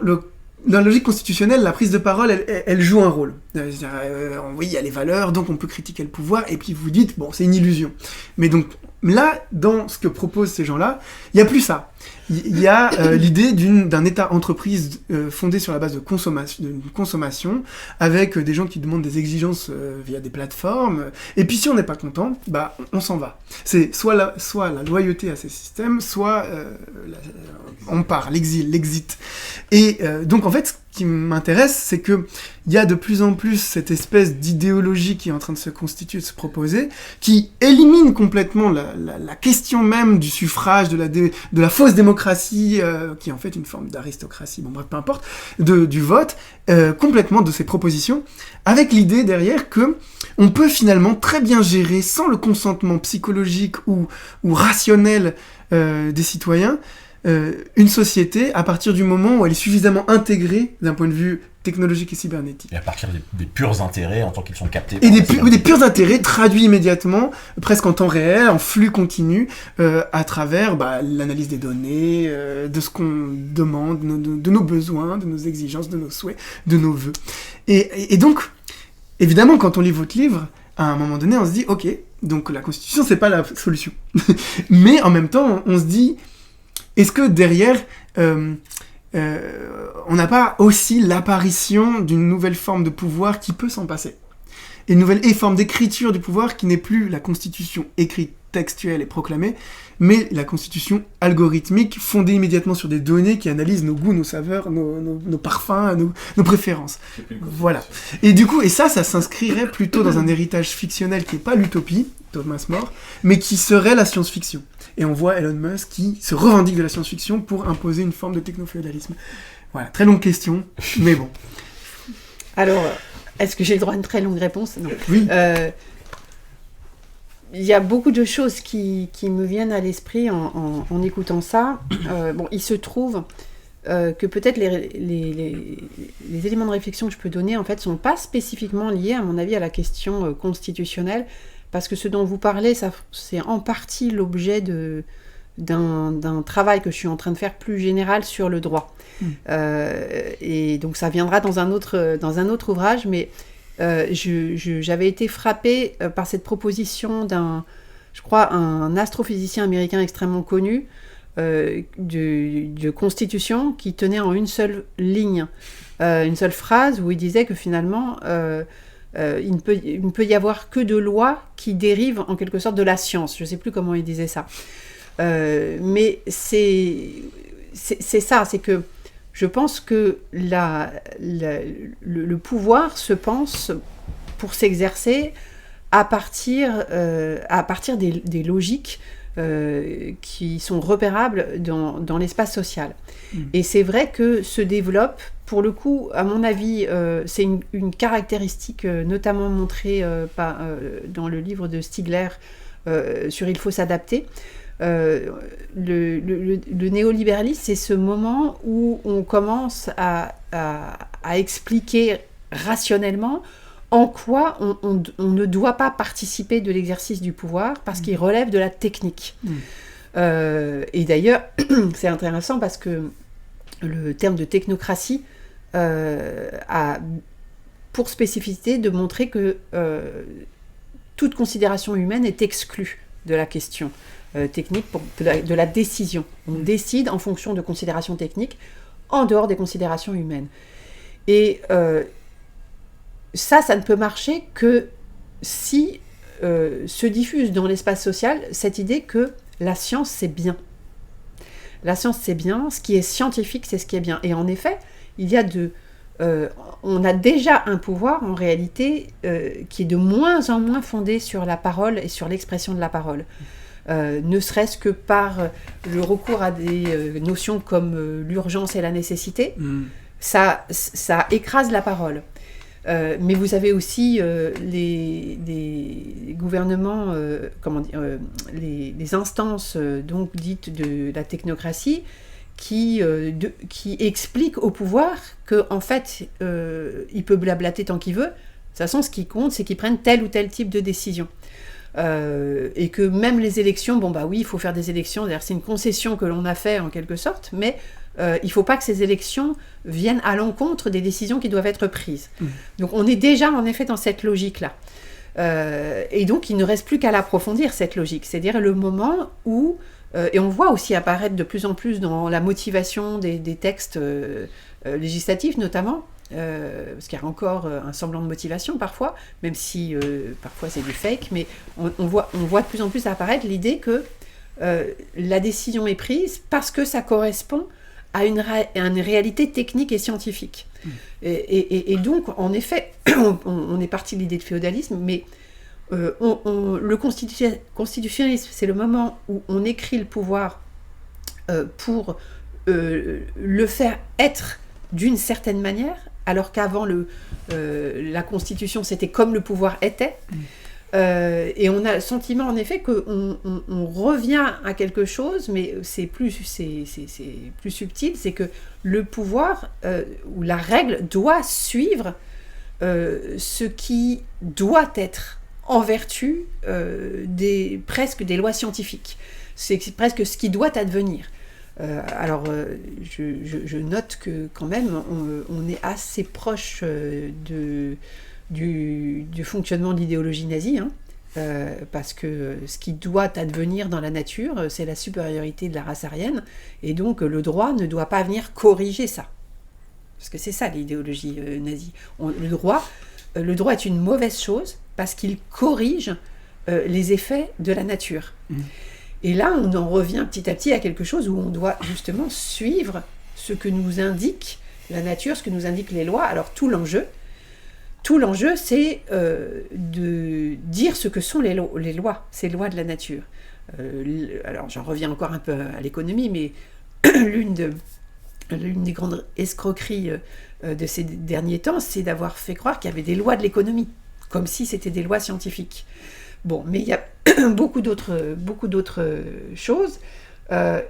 la logique constitutionnelle, la prise de parole, elle joue un rôle. Oui, il y a les valeurs, donc on peut critiquer le pouvoir, et puis vous dites, bon, c'est une illusion. Mais donc, là, dans ce que proposent ces gens-là, il n'y a plus ça. Il y a l'idée d'un État-entreprise fondé sur la base d'une consommation, avec des gens qui demandent des exigences via des plateformes, et puis si on n'est pas content, bah, on s'en va. C'est soit la loyauté à ces systèmes, soit on part, l'exit. Et donc en fait, ce qui m'intéresse, c'est que il y a de plus en plus cette espèce d'idéologie qui est en train de se constituer, de se proposer, qui élimine complètement la question même du suffrage, de la fausse démocratie, qui est en fait une forme d'aristocratie, bon bref, peu importe, du vote, complètement de ces propositions, avec l'idée derrière que on peut finalement très bien gérer, sans le consentement psychologique ou rationnel des citoyens, une société à partir du moment où elle est suffisamment intégrée d'un point de vue technologique et cybernétique. Et à partir des purs intérêts en tant qu'ils sont captés. Et des purs intérêts traduits immédiatement, presque en temps réel, en flux continu, à travers l'analyse des données, de ce qu'on demande, de nos besoins, de nos exigences, de nos souhaits, de nos vœux. Et donc, évidemment, quand on lit votre livre, à un moment donné, on se dit, ok, donc la Constitution, c'est pas la solution. Mais en même temps, on se dit, est-ce que derrière, on n'a pas aussi l'apparition d'une nouvelle forme de pouvoir qui peut s'en passer? Et une nouvelle forme d'écriture du pouvoir qui n'est plus la Constitution écrite, textuelle et proclamée, mais la Constitution algorithmique, fondée immédiatement sur des données qui analysent nos goûts, nos saveurs, nos parfums, nos préférences. Voilà. Et du coup, ça s'inscrirait plutôt dans un héritage fictionnel qui n'est pas l'utopie, Thomas More, mais qui serait la science-fiction. Et on voit Elon Musk qui se revendique de la science-fiction pour imposer une forme de techno-féodalisme. Voilà, très longue question, mais bon. Alors, est-ce que j'ai le droit à une très longue réponse? Non. Oui. Il y a beaucoup de choses qui me viennent à l'esprit en écoutant ça. Il se trouve que peut-être les éléments de réflexion que je peux donner, en fait, sont pas spécifiquement liés, à mon avis, à la question constitutionnelle, parce que ce dont vous parlez, c'est en partie l'objet d'un travail que je suis en train de faire plus général sur le droit. Et donc ça viendra dans un autre ouvrage, mais j'avais été frappée par cette proposition je crois, un astrophysicien américain extrêmement connu, de constitution qui tenait en une seule ligne, une seule phrase où il disait que finalement il ne peut y avoir que de lois qui dérivent en quelque sorte de la science. Je ne sais plus comment il disait ça. Mais c'est ça, c'est que je pense que le pouvoir se pense pour s'exercer à partir des logiques qui sont repérables dans l'espace social. Et c'est vrai que se développe, pour le coup, à mon avis, c'est une caractéristique notamment montrée dans le livre de Stigler sur « Il faut s'adapter ». Le néolibéralisme, c'est ce moment où on commence à expliquer rationnellement en quoi on ne doit pas participer de l'exercice du pouvoir parce qu'il relève de la technique. Et d'ailleurs, c'est intéressant parce que le terme de technocratie a pour spécificité de montrer que toute considération humaine est exclue de la question technique, de la décision. On décide en fonction de considérations techniques en dehors des considérations humaines. Et ça ne peut marcher que si se diffuse dans l'espace social cette idée que la science, c'est bien. La science, c'est bien. Ce qui est scientifique, c'est ce qui est bien. Et en effet, on a déjà un pouvoir, en réalité, qui est de moins en moins fondé sur la parole et sur l'expression de la parole. Ne serait-ce que par le recours à des notions comme l'urgence et la nécessité, ça écrase la parole. Mais vous avez aussi les gouvernements, les instances donc dites de la technocratie qui expliquent au pouvoir qu'en fait, il peut blablater tant qu'il veut. De toute façon, ce qui compte, c'est qu'ils prennent tel ou tel type de décision. Et que même les élections, oui, il faut faire des élections, d'ailleurs c'est une concession que l'on a fait en quelque sorte, mais il ne faut pas que ces élections viennent à l'encontre des décisions qui doivent être prises. Donc on est déjà en effet dans cette logique-là. Et donc il ne reste plus qu'à l'approfondir, cette logique, c'est-à-dire le moment où, et on voit aussi apparaître de plus en plus dans la motivation des textes législatifs notamment, parce qu'il y a encore un semblant de motivation parfois, même si parfois c'est du fake, mais on voit de plus en plus apparaître l'idée que la décision est prise parce que ça correspond à une réalité technique et scientifique. Et donc, en effet, on est parti de l'idée de féodalisme, mais le constitutionnalisme, c'est le moment où on écrit le pouvoir pour le faire être d'une certaine manière, alors qu'avant la Constitution, c'était comme le pouvoir était. Et on a le sentiment, en effet, qu'on revient à quelque chose, mais c'est plus subtil, c'est que le pouvoir, ou la règle, doit suivre ce qui doit être en vertu presque des lois scientifiques. C'est presque ce qui doit advenir. Alors, je note que quand même, on est assez proche du fonctionnement de l'idéologie nazie, parce que ce qui doit advenir dans la nature, c'est la supériorité de la race aryenne, et donc le droit ne doit pas venir corriger ça. Parce que c'est ça l'idéologie nazie. Le droit est une mauvaise chose parce qu'il corrige les effets de la nature. Et là, on en revient petit à petit à quelque chose où on doit justement suivre ce que nous indique la nature, ce que nous indiquent les lois. Alors tout l'enjeu, c'est de dire ce que sont les lois, ces lois de la nature. Alors j'en reviens encore un peu à l'économie, mais l'une des grandes escroqueries de ces derniers temps, c'est d'avoir fait croire qu'il y avait des lois de l'économie, comme si c'était des lois scientifiques. Bon, mais il y a beaucoup d'autres choses.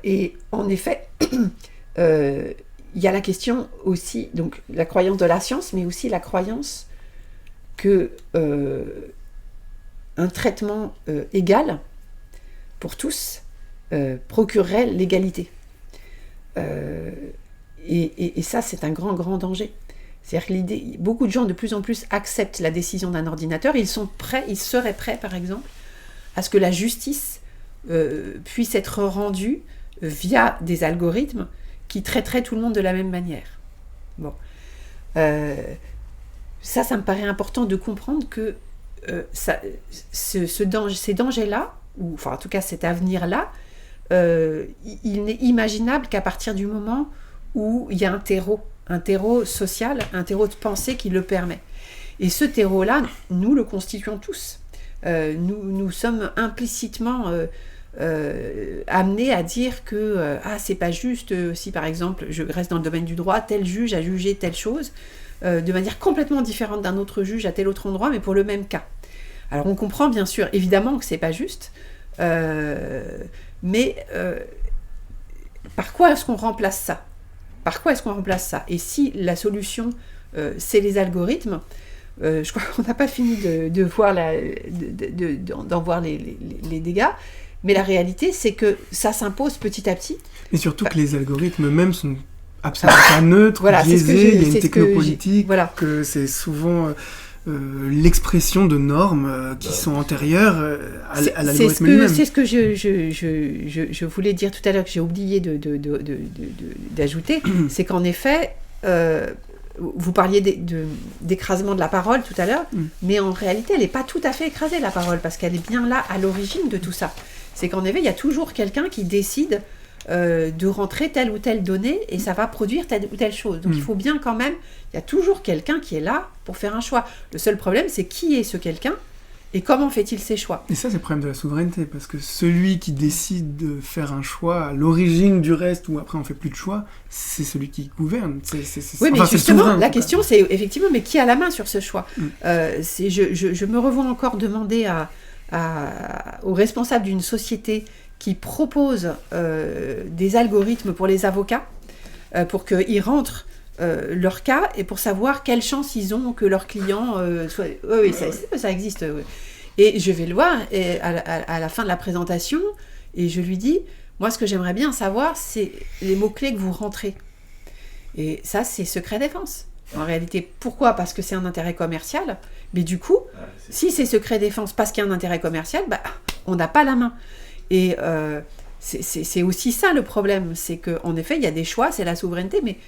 Et en effet, il y a la question aussi, donc la croyance de la science, mais aussi la croyance que un traitement égal pour tous procurerait l'égalité. Et ça, c'est un grand, grand danger. C'est-à-dire que beaucoup de gens de plus en plus acceptent la décision d'un ordinateur. Ils seraient prêts, par exemple, à ce que la justice puisse être rendue via des algorithmes qui traiteraient tout le monde de la même manière. Bon. Ça me paraît important de comprendre que ces dangers-là, ou enfin en tout cas cet avenir-là, il n'est imaginable qu'à partir du moment où il y a un terreau social, un terreau de pensée qui le permet. Et ce terreau-là, nous le constituons tous. Nous sommes implicitement amenés à dire que c'est pas juste si par exemple, je reste dans le domaine du droit, tel juge a jugé telle chose de manière complètement différente d'un autre juge à tel autre endroit, mais pour le même cas. Alors on comprend bien sûr, évidemment que c'est pas juste, mais par quoi est-ce qu'on remplace ça ? Par quoi est-ce qu'on remplace ça ? Et si la solution, c'est les algorithmes, je crois qu'on n'a pas fini d'en voir les dégâts, mais la réalité, c'est que ça s'impose petit à petit. Et surtout que les algorithmes eux-mêmes sont absolument pas neutres, biaisés, il y a une technopolitique, que c'est souvent l'expression de normes qui sont antérieures à l'algorithme lui-même. C'est ce que je voulais dire tout à l'heure, que j'ai oublié d'ajouter, c'est qu'en effet, vous parliez d'écrasement de la parole tout à l'heure, mais en réalité, elle n'est pas tout à fait écrasée, la parole, parce qu'elle est bien là à l'origine de tout ça. C'est qu'en effet, il y a toujours quelqu'un qui décide de rentrer telle ou telle donnée et ça va produire telle ou telle chose. Donc il faut bien quand même, il y a toujours quelqu'un qui est là pour faire un choix. Le seul problème, c'est qui est ce quelqu'un et comment fait-il ses chois. Et ça, c'est le problème de la souveraineté, parce que celui qui décide de faire un choix à l'origine du reste, ou après on fait plus de choix, c'est celui qui gouverne. Oui, mais justement, la question, c'est effectivement, mais qui a la main sur ce choix ? Je me revois encore demander aux responsables d'une société qui propose des algorithmes pour les avocats, pour qu'ils rentrent leur cas et pour savoir quelle chance ils ont que leurs clients soient... Oui, ça existe. Et je vais le voir à la fin de la présentation et je lui dis, moi ce que j'aimerais bien savoir, c'est les mots-clés que vous rentrez. Et ça, c'est secret défense. En réalité, pourquoi ? Parce que c'est un intérêt commercial. Mais du coup, si c'est secret défense parce qu'il y a un intérêt commercial, on n'a pas la main. Et c'est aussi ça le problème, c'est qu'en effet, il y a des choix, c'est la souveraineté, mais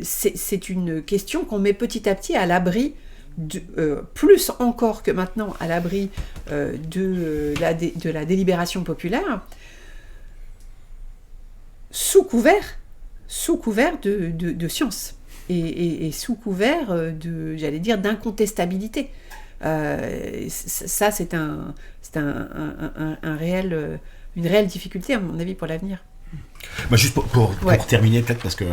c'est une question qu'on met petit à petit à l'abri, plus encore que maintenant, à l'abri de la délibération populaire, sous couvert de science, et sous couvert j'allais dire, d'incontestabilité. Ça, c'est une réelle difficulté, à mon avis, pour l'avenir. Juste pour terminer, peut-être, parce que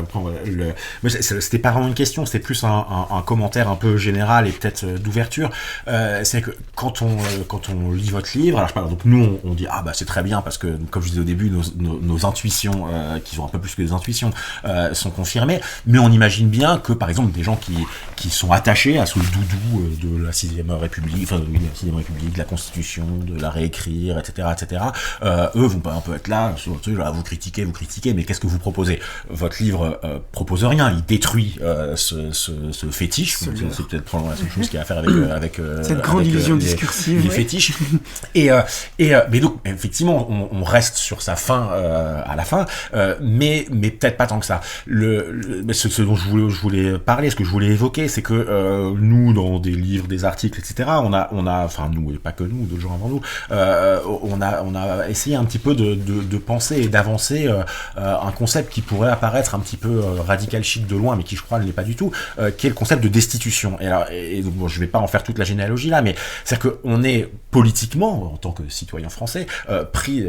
c'était pas vraiment une question, c'était plus un commentaire un peu général et peut-être d'ouverture. C'est que quand on lit votre livre, alors je parle, donc nous on dit c'est très bien parce que, comme je disais au début, nos intuitions, qui sont un peu plus que des intuitions, sont confirmées, mais on imagine bien que par exemple des gens qui sont attachés à ce doudou de la 6ème République, de la 6ème République, de la Constitution, de la réécrire, etc., eux vont pas un peu être là sur le truc, vous critiquez, mais qu'est-ce que vous proposez ? Votre livre propose rien, il détruit ce fétiche. C'est peut-être probablement la seule chose qu'il y a à faire avec cette grande illusion discursive, les fétiches. Mais donc effectivement, on reste sur sa fin à la fin, mais peut-être pas tant que ça. Ce dont je voulais parler, ce que je voulais évoquer, c'est que nous, dans des livres, des articles, etc., on a, enfin nous et pas que nous, d'autres gens avant nous, on a essayé un petit peu de penser et d'avancer un concept qui pourrait apparaître un petit peu radical chic de loin, mais qui je crois ne l'est pas du tout, qui est le concept de destitution. Et donc je vais pas en faire toute la généalogie là, mais c'est-à-dire qu'on est politiquement, en tant que citoyen français, pris,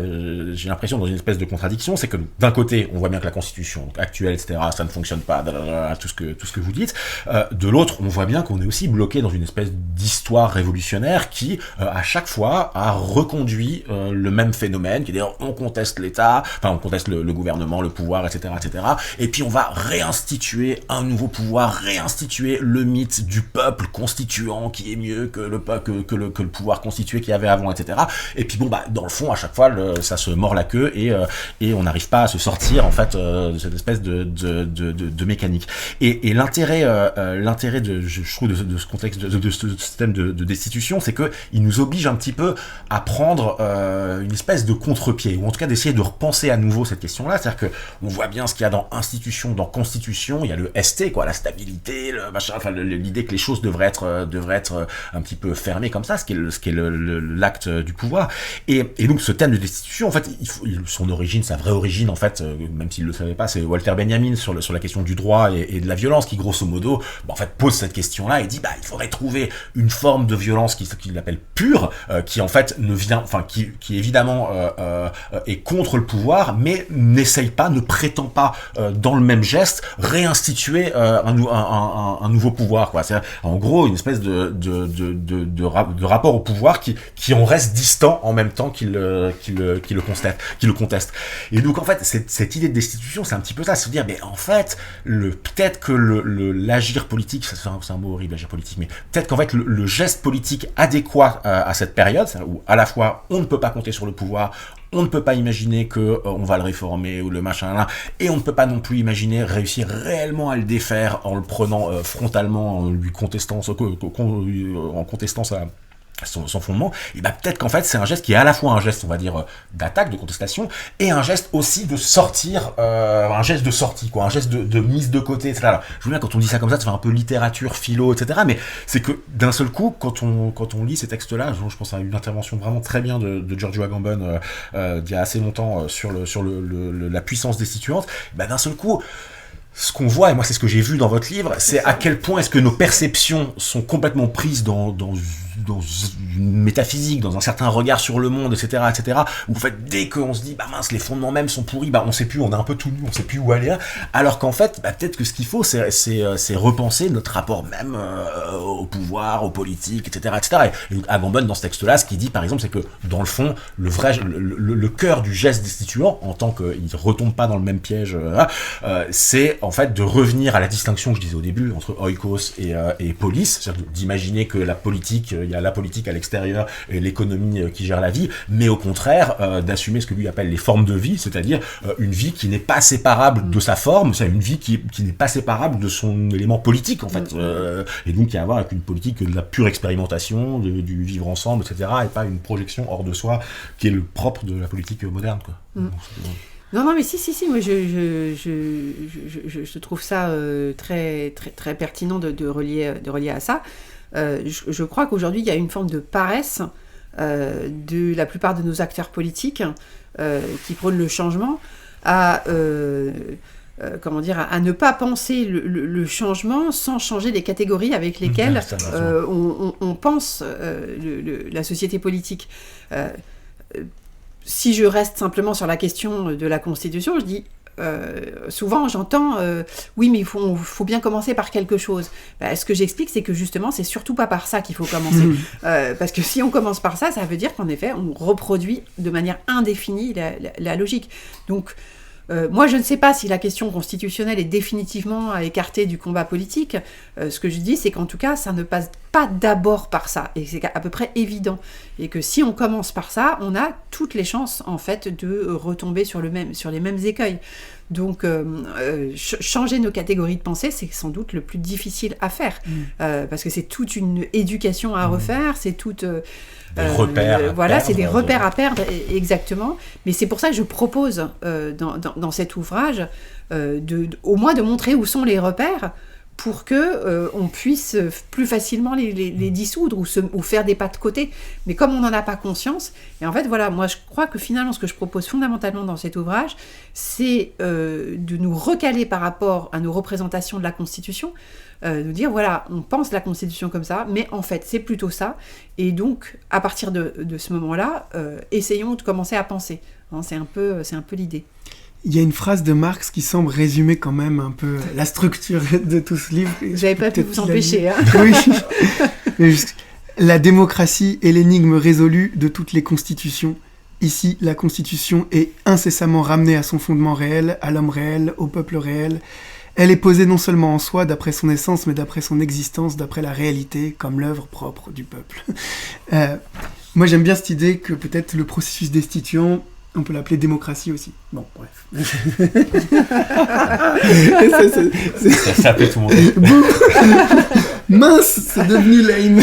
j'ai l'impression, dans une espèce de contradiction, c'est que d'un côté, on voit bien que la Constitution actuelle, etc., ça ne fonctionne pas, tout ce que vous dites. De l'autre, on voit bien qu'on est aussi bloqué dans une espèce d'histoire révolutionnaire qui, à chaque fois, a reconduit le même phénomène, qui est d'ailleurs, on conteste l'État, enfin on conteste le le gouvernement, le pouvoir, etc., etc. Et puis on va réinstituer un nouveau pouvoir, réinstituer le mythe du peuple constituant qui est mieux que le pouvoir constitué qu'il y avait avant, etc. Et puis bon, dans le fond, à chaque fois, ça se mord la queue et on n'arrive pas à se sortir en fait de cette espèce de mécanique. Et l'intérêt je trouve de ce contexte, de ce système de destitution, c'est que il nous oblige un petit peu à prendre une espèce de contre-pied, ou en tout cas d'essayer de repenser à nouveau cette question-là. C'est-à-dire que on voit bien ce qu'il y a dans institution, dans constitution, il y a le ST, quoi, la stabilité, le machin, enfin l'idée que les choses devraient être un petit peu fermées comme ça, ce qui est l'acte du pouvoir. Et donc ce thème de destitution, en fait, son origine, sa vraie origine, en fait, même s'il le savait pas, c'est Walter Benjamin sur la question du droit et de la violence, qui grosso modo, en fait, pose cette question-là et dit, il faudrait trouver une forme de violence qu'il appelle pure, qui en fait ne vient, enfin qui évidemment est contre le pouvoir, mais ne prétend pas dans le même geste réinstituer un nouveau pouvoir, quoi. C'est en gros une espèce de rapport au pouvoir qui en reste distant en même temps qu'il le conteste. Et donc en fait cette idée de destitution, c'est un petit peu ça, se dire en fait peut-être que l'agir politique, c'est un mot horrible, l'agir politique, mais peut-être qu'en fait le geste politique adéquat à cette période, où à la fois on ne peut pas compter sur le pouvoir, on ne peut pas imaginer que on va le réformer ou le machin là, et on ne peut pas non plus imaginer réussir réellement à le défaire en le prenant frontalement, en lui contestant son fondement. Et peut-être qu'en fait c'est un geste qui est à la fois un geste, on va dire, d'attaque, de contestation, et un geste aussi de sortir, un geste de sortie, quoi, un geste de mise de côté, etc. Alors, je veux bien, quand on dit ça comme ça fait un peu littérature, philo, etc. Mais c'est que d'un seul coup, quand on lit ces textes-là, je pense à une intervention vraiment très bien de Giorgio Agamben d'il y a assez longtemps sur la puissance destituante, d'un seul coup, ce qu'on voit, et moi c'est ce que j'ai vu dans votre livre, c'est à quel point est-ce que nos perceptions sont complètement prises dans une métaphysique, dans un certain regard sur le monde, etc., etc., où en fait, dès qu'on se dit, mince, les fondements même sont pourris, on sait plus, on est un peu tout nu, on sait plus où aller, alors qu'en fait, peut-être que ce qu'il faut, c'est repenser notre rapport même au pouvoir, aux politiques, etc., etc. Et donc, Agamben, dans ce texte-là, ce qu'il dit, par exemple, c'est que, dans le fond, le cœur du geste destituant, en tant qu'il ne retombe pas dans le même piège, c'est, en fait, de revenir à la distinction que je disais au début, entre oikos et police, c'est-à-dire d'imaginer que la politique, il y a la politique à l'extérieur et l'économie qui gère la vie, mais au contraire d'assumer ce que lui appelle les formes de vie, c'est-à-dire une vie qui n'est pas séparable de sa forme, c'est une vie qui n'est pas séparable de son élément politique en fait, et donc qui a à voir avec une politique de la pure expérimentation, du vivre ensemble, etc., et pas une projection hors de soi qui est le propre de la politique moderne, quoi. Donc, non, mais si, moi je trouve ça très, très, très pertinent de relier à ça. Je crois qu'aujourd'hui, il y a une forme de paresse de la plupart de nos acteurs politiques qui prônent le changement à ne pas penser le changement sans changer les catégories avec lesquelles on pense la société politique. Si je reste simplement sur la question de la Constitution, je dis souvent j'entends oui mais il faut bien commencer par quelque chose. Ce que j'explique c'est que justement c'est surtout pas par ça qu'il faut commencer, parce que si on commence par ça veut dire qu'en effet on reproduit de manière indéfinie la logique. Donc moi, je ne sais pas si la question constitutionnelle est définitivement à écarter du combat politique. Ce que je dis, c'est qu'en tout cas, ça ne passe pas d'abord par ça. Et c'est à peu près évident. Et que si on commence par ça, on a toutes les chances, en fait, de retomber sur les mêmes écueils. Donc, changer nos catégories de pensée, c'est sans doute le plus difficile à faire. Parce que c'est toute une éducation à refaire, c'est toute... des repères c'est des repères à perdre, exactement. Mais c'est pour ça que je propose dans cet ouvrage au moins de montrer où sont les repères pour que on puisse plus facilement les dissoudre ou faire des pas de côté. Mais comme on n'en a pas conscience, et en fait voilà, moi je crois que finalement ce que je propose fondamentalement dans cet ouvrage, c'est de nous recaler par rapport à nos représentations de la Constitution, de dire voilà, on pense la Constitution comme ça, mais en fait c'est plutôt ça, et donc à partir de ce moment-là, essayons de commencer à penser. C'est un peu l'idée. Il y a une phrase de Marx qui semble résumer quand même un peu la structure de tout ce livre. J'avais pas pu vous empêcher. Oui. La démocratie est l'énigme résolue de toutes les constitutions. Ici, la Constitution est incessamment ramenée à son fondement réel, à l'homme réel, au peuple réel. Elle est posée non seulement en soi, d'après son essence, mais d'après son existence, d'après la réalité, comme l'œuvre propre du peuple. Moi, j'aime bien cette idée que peut-être le processus destituant, on peut l'appeler démocratie aussi. Bon, bref. Ça fait tout le monde. Mince, c'est devenu lame.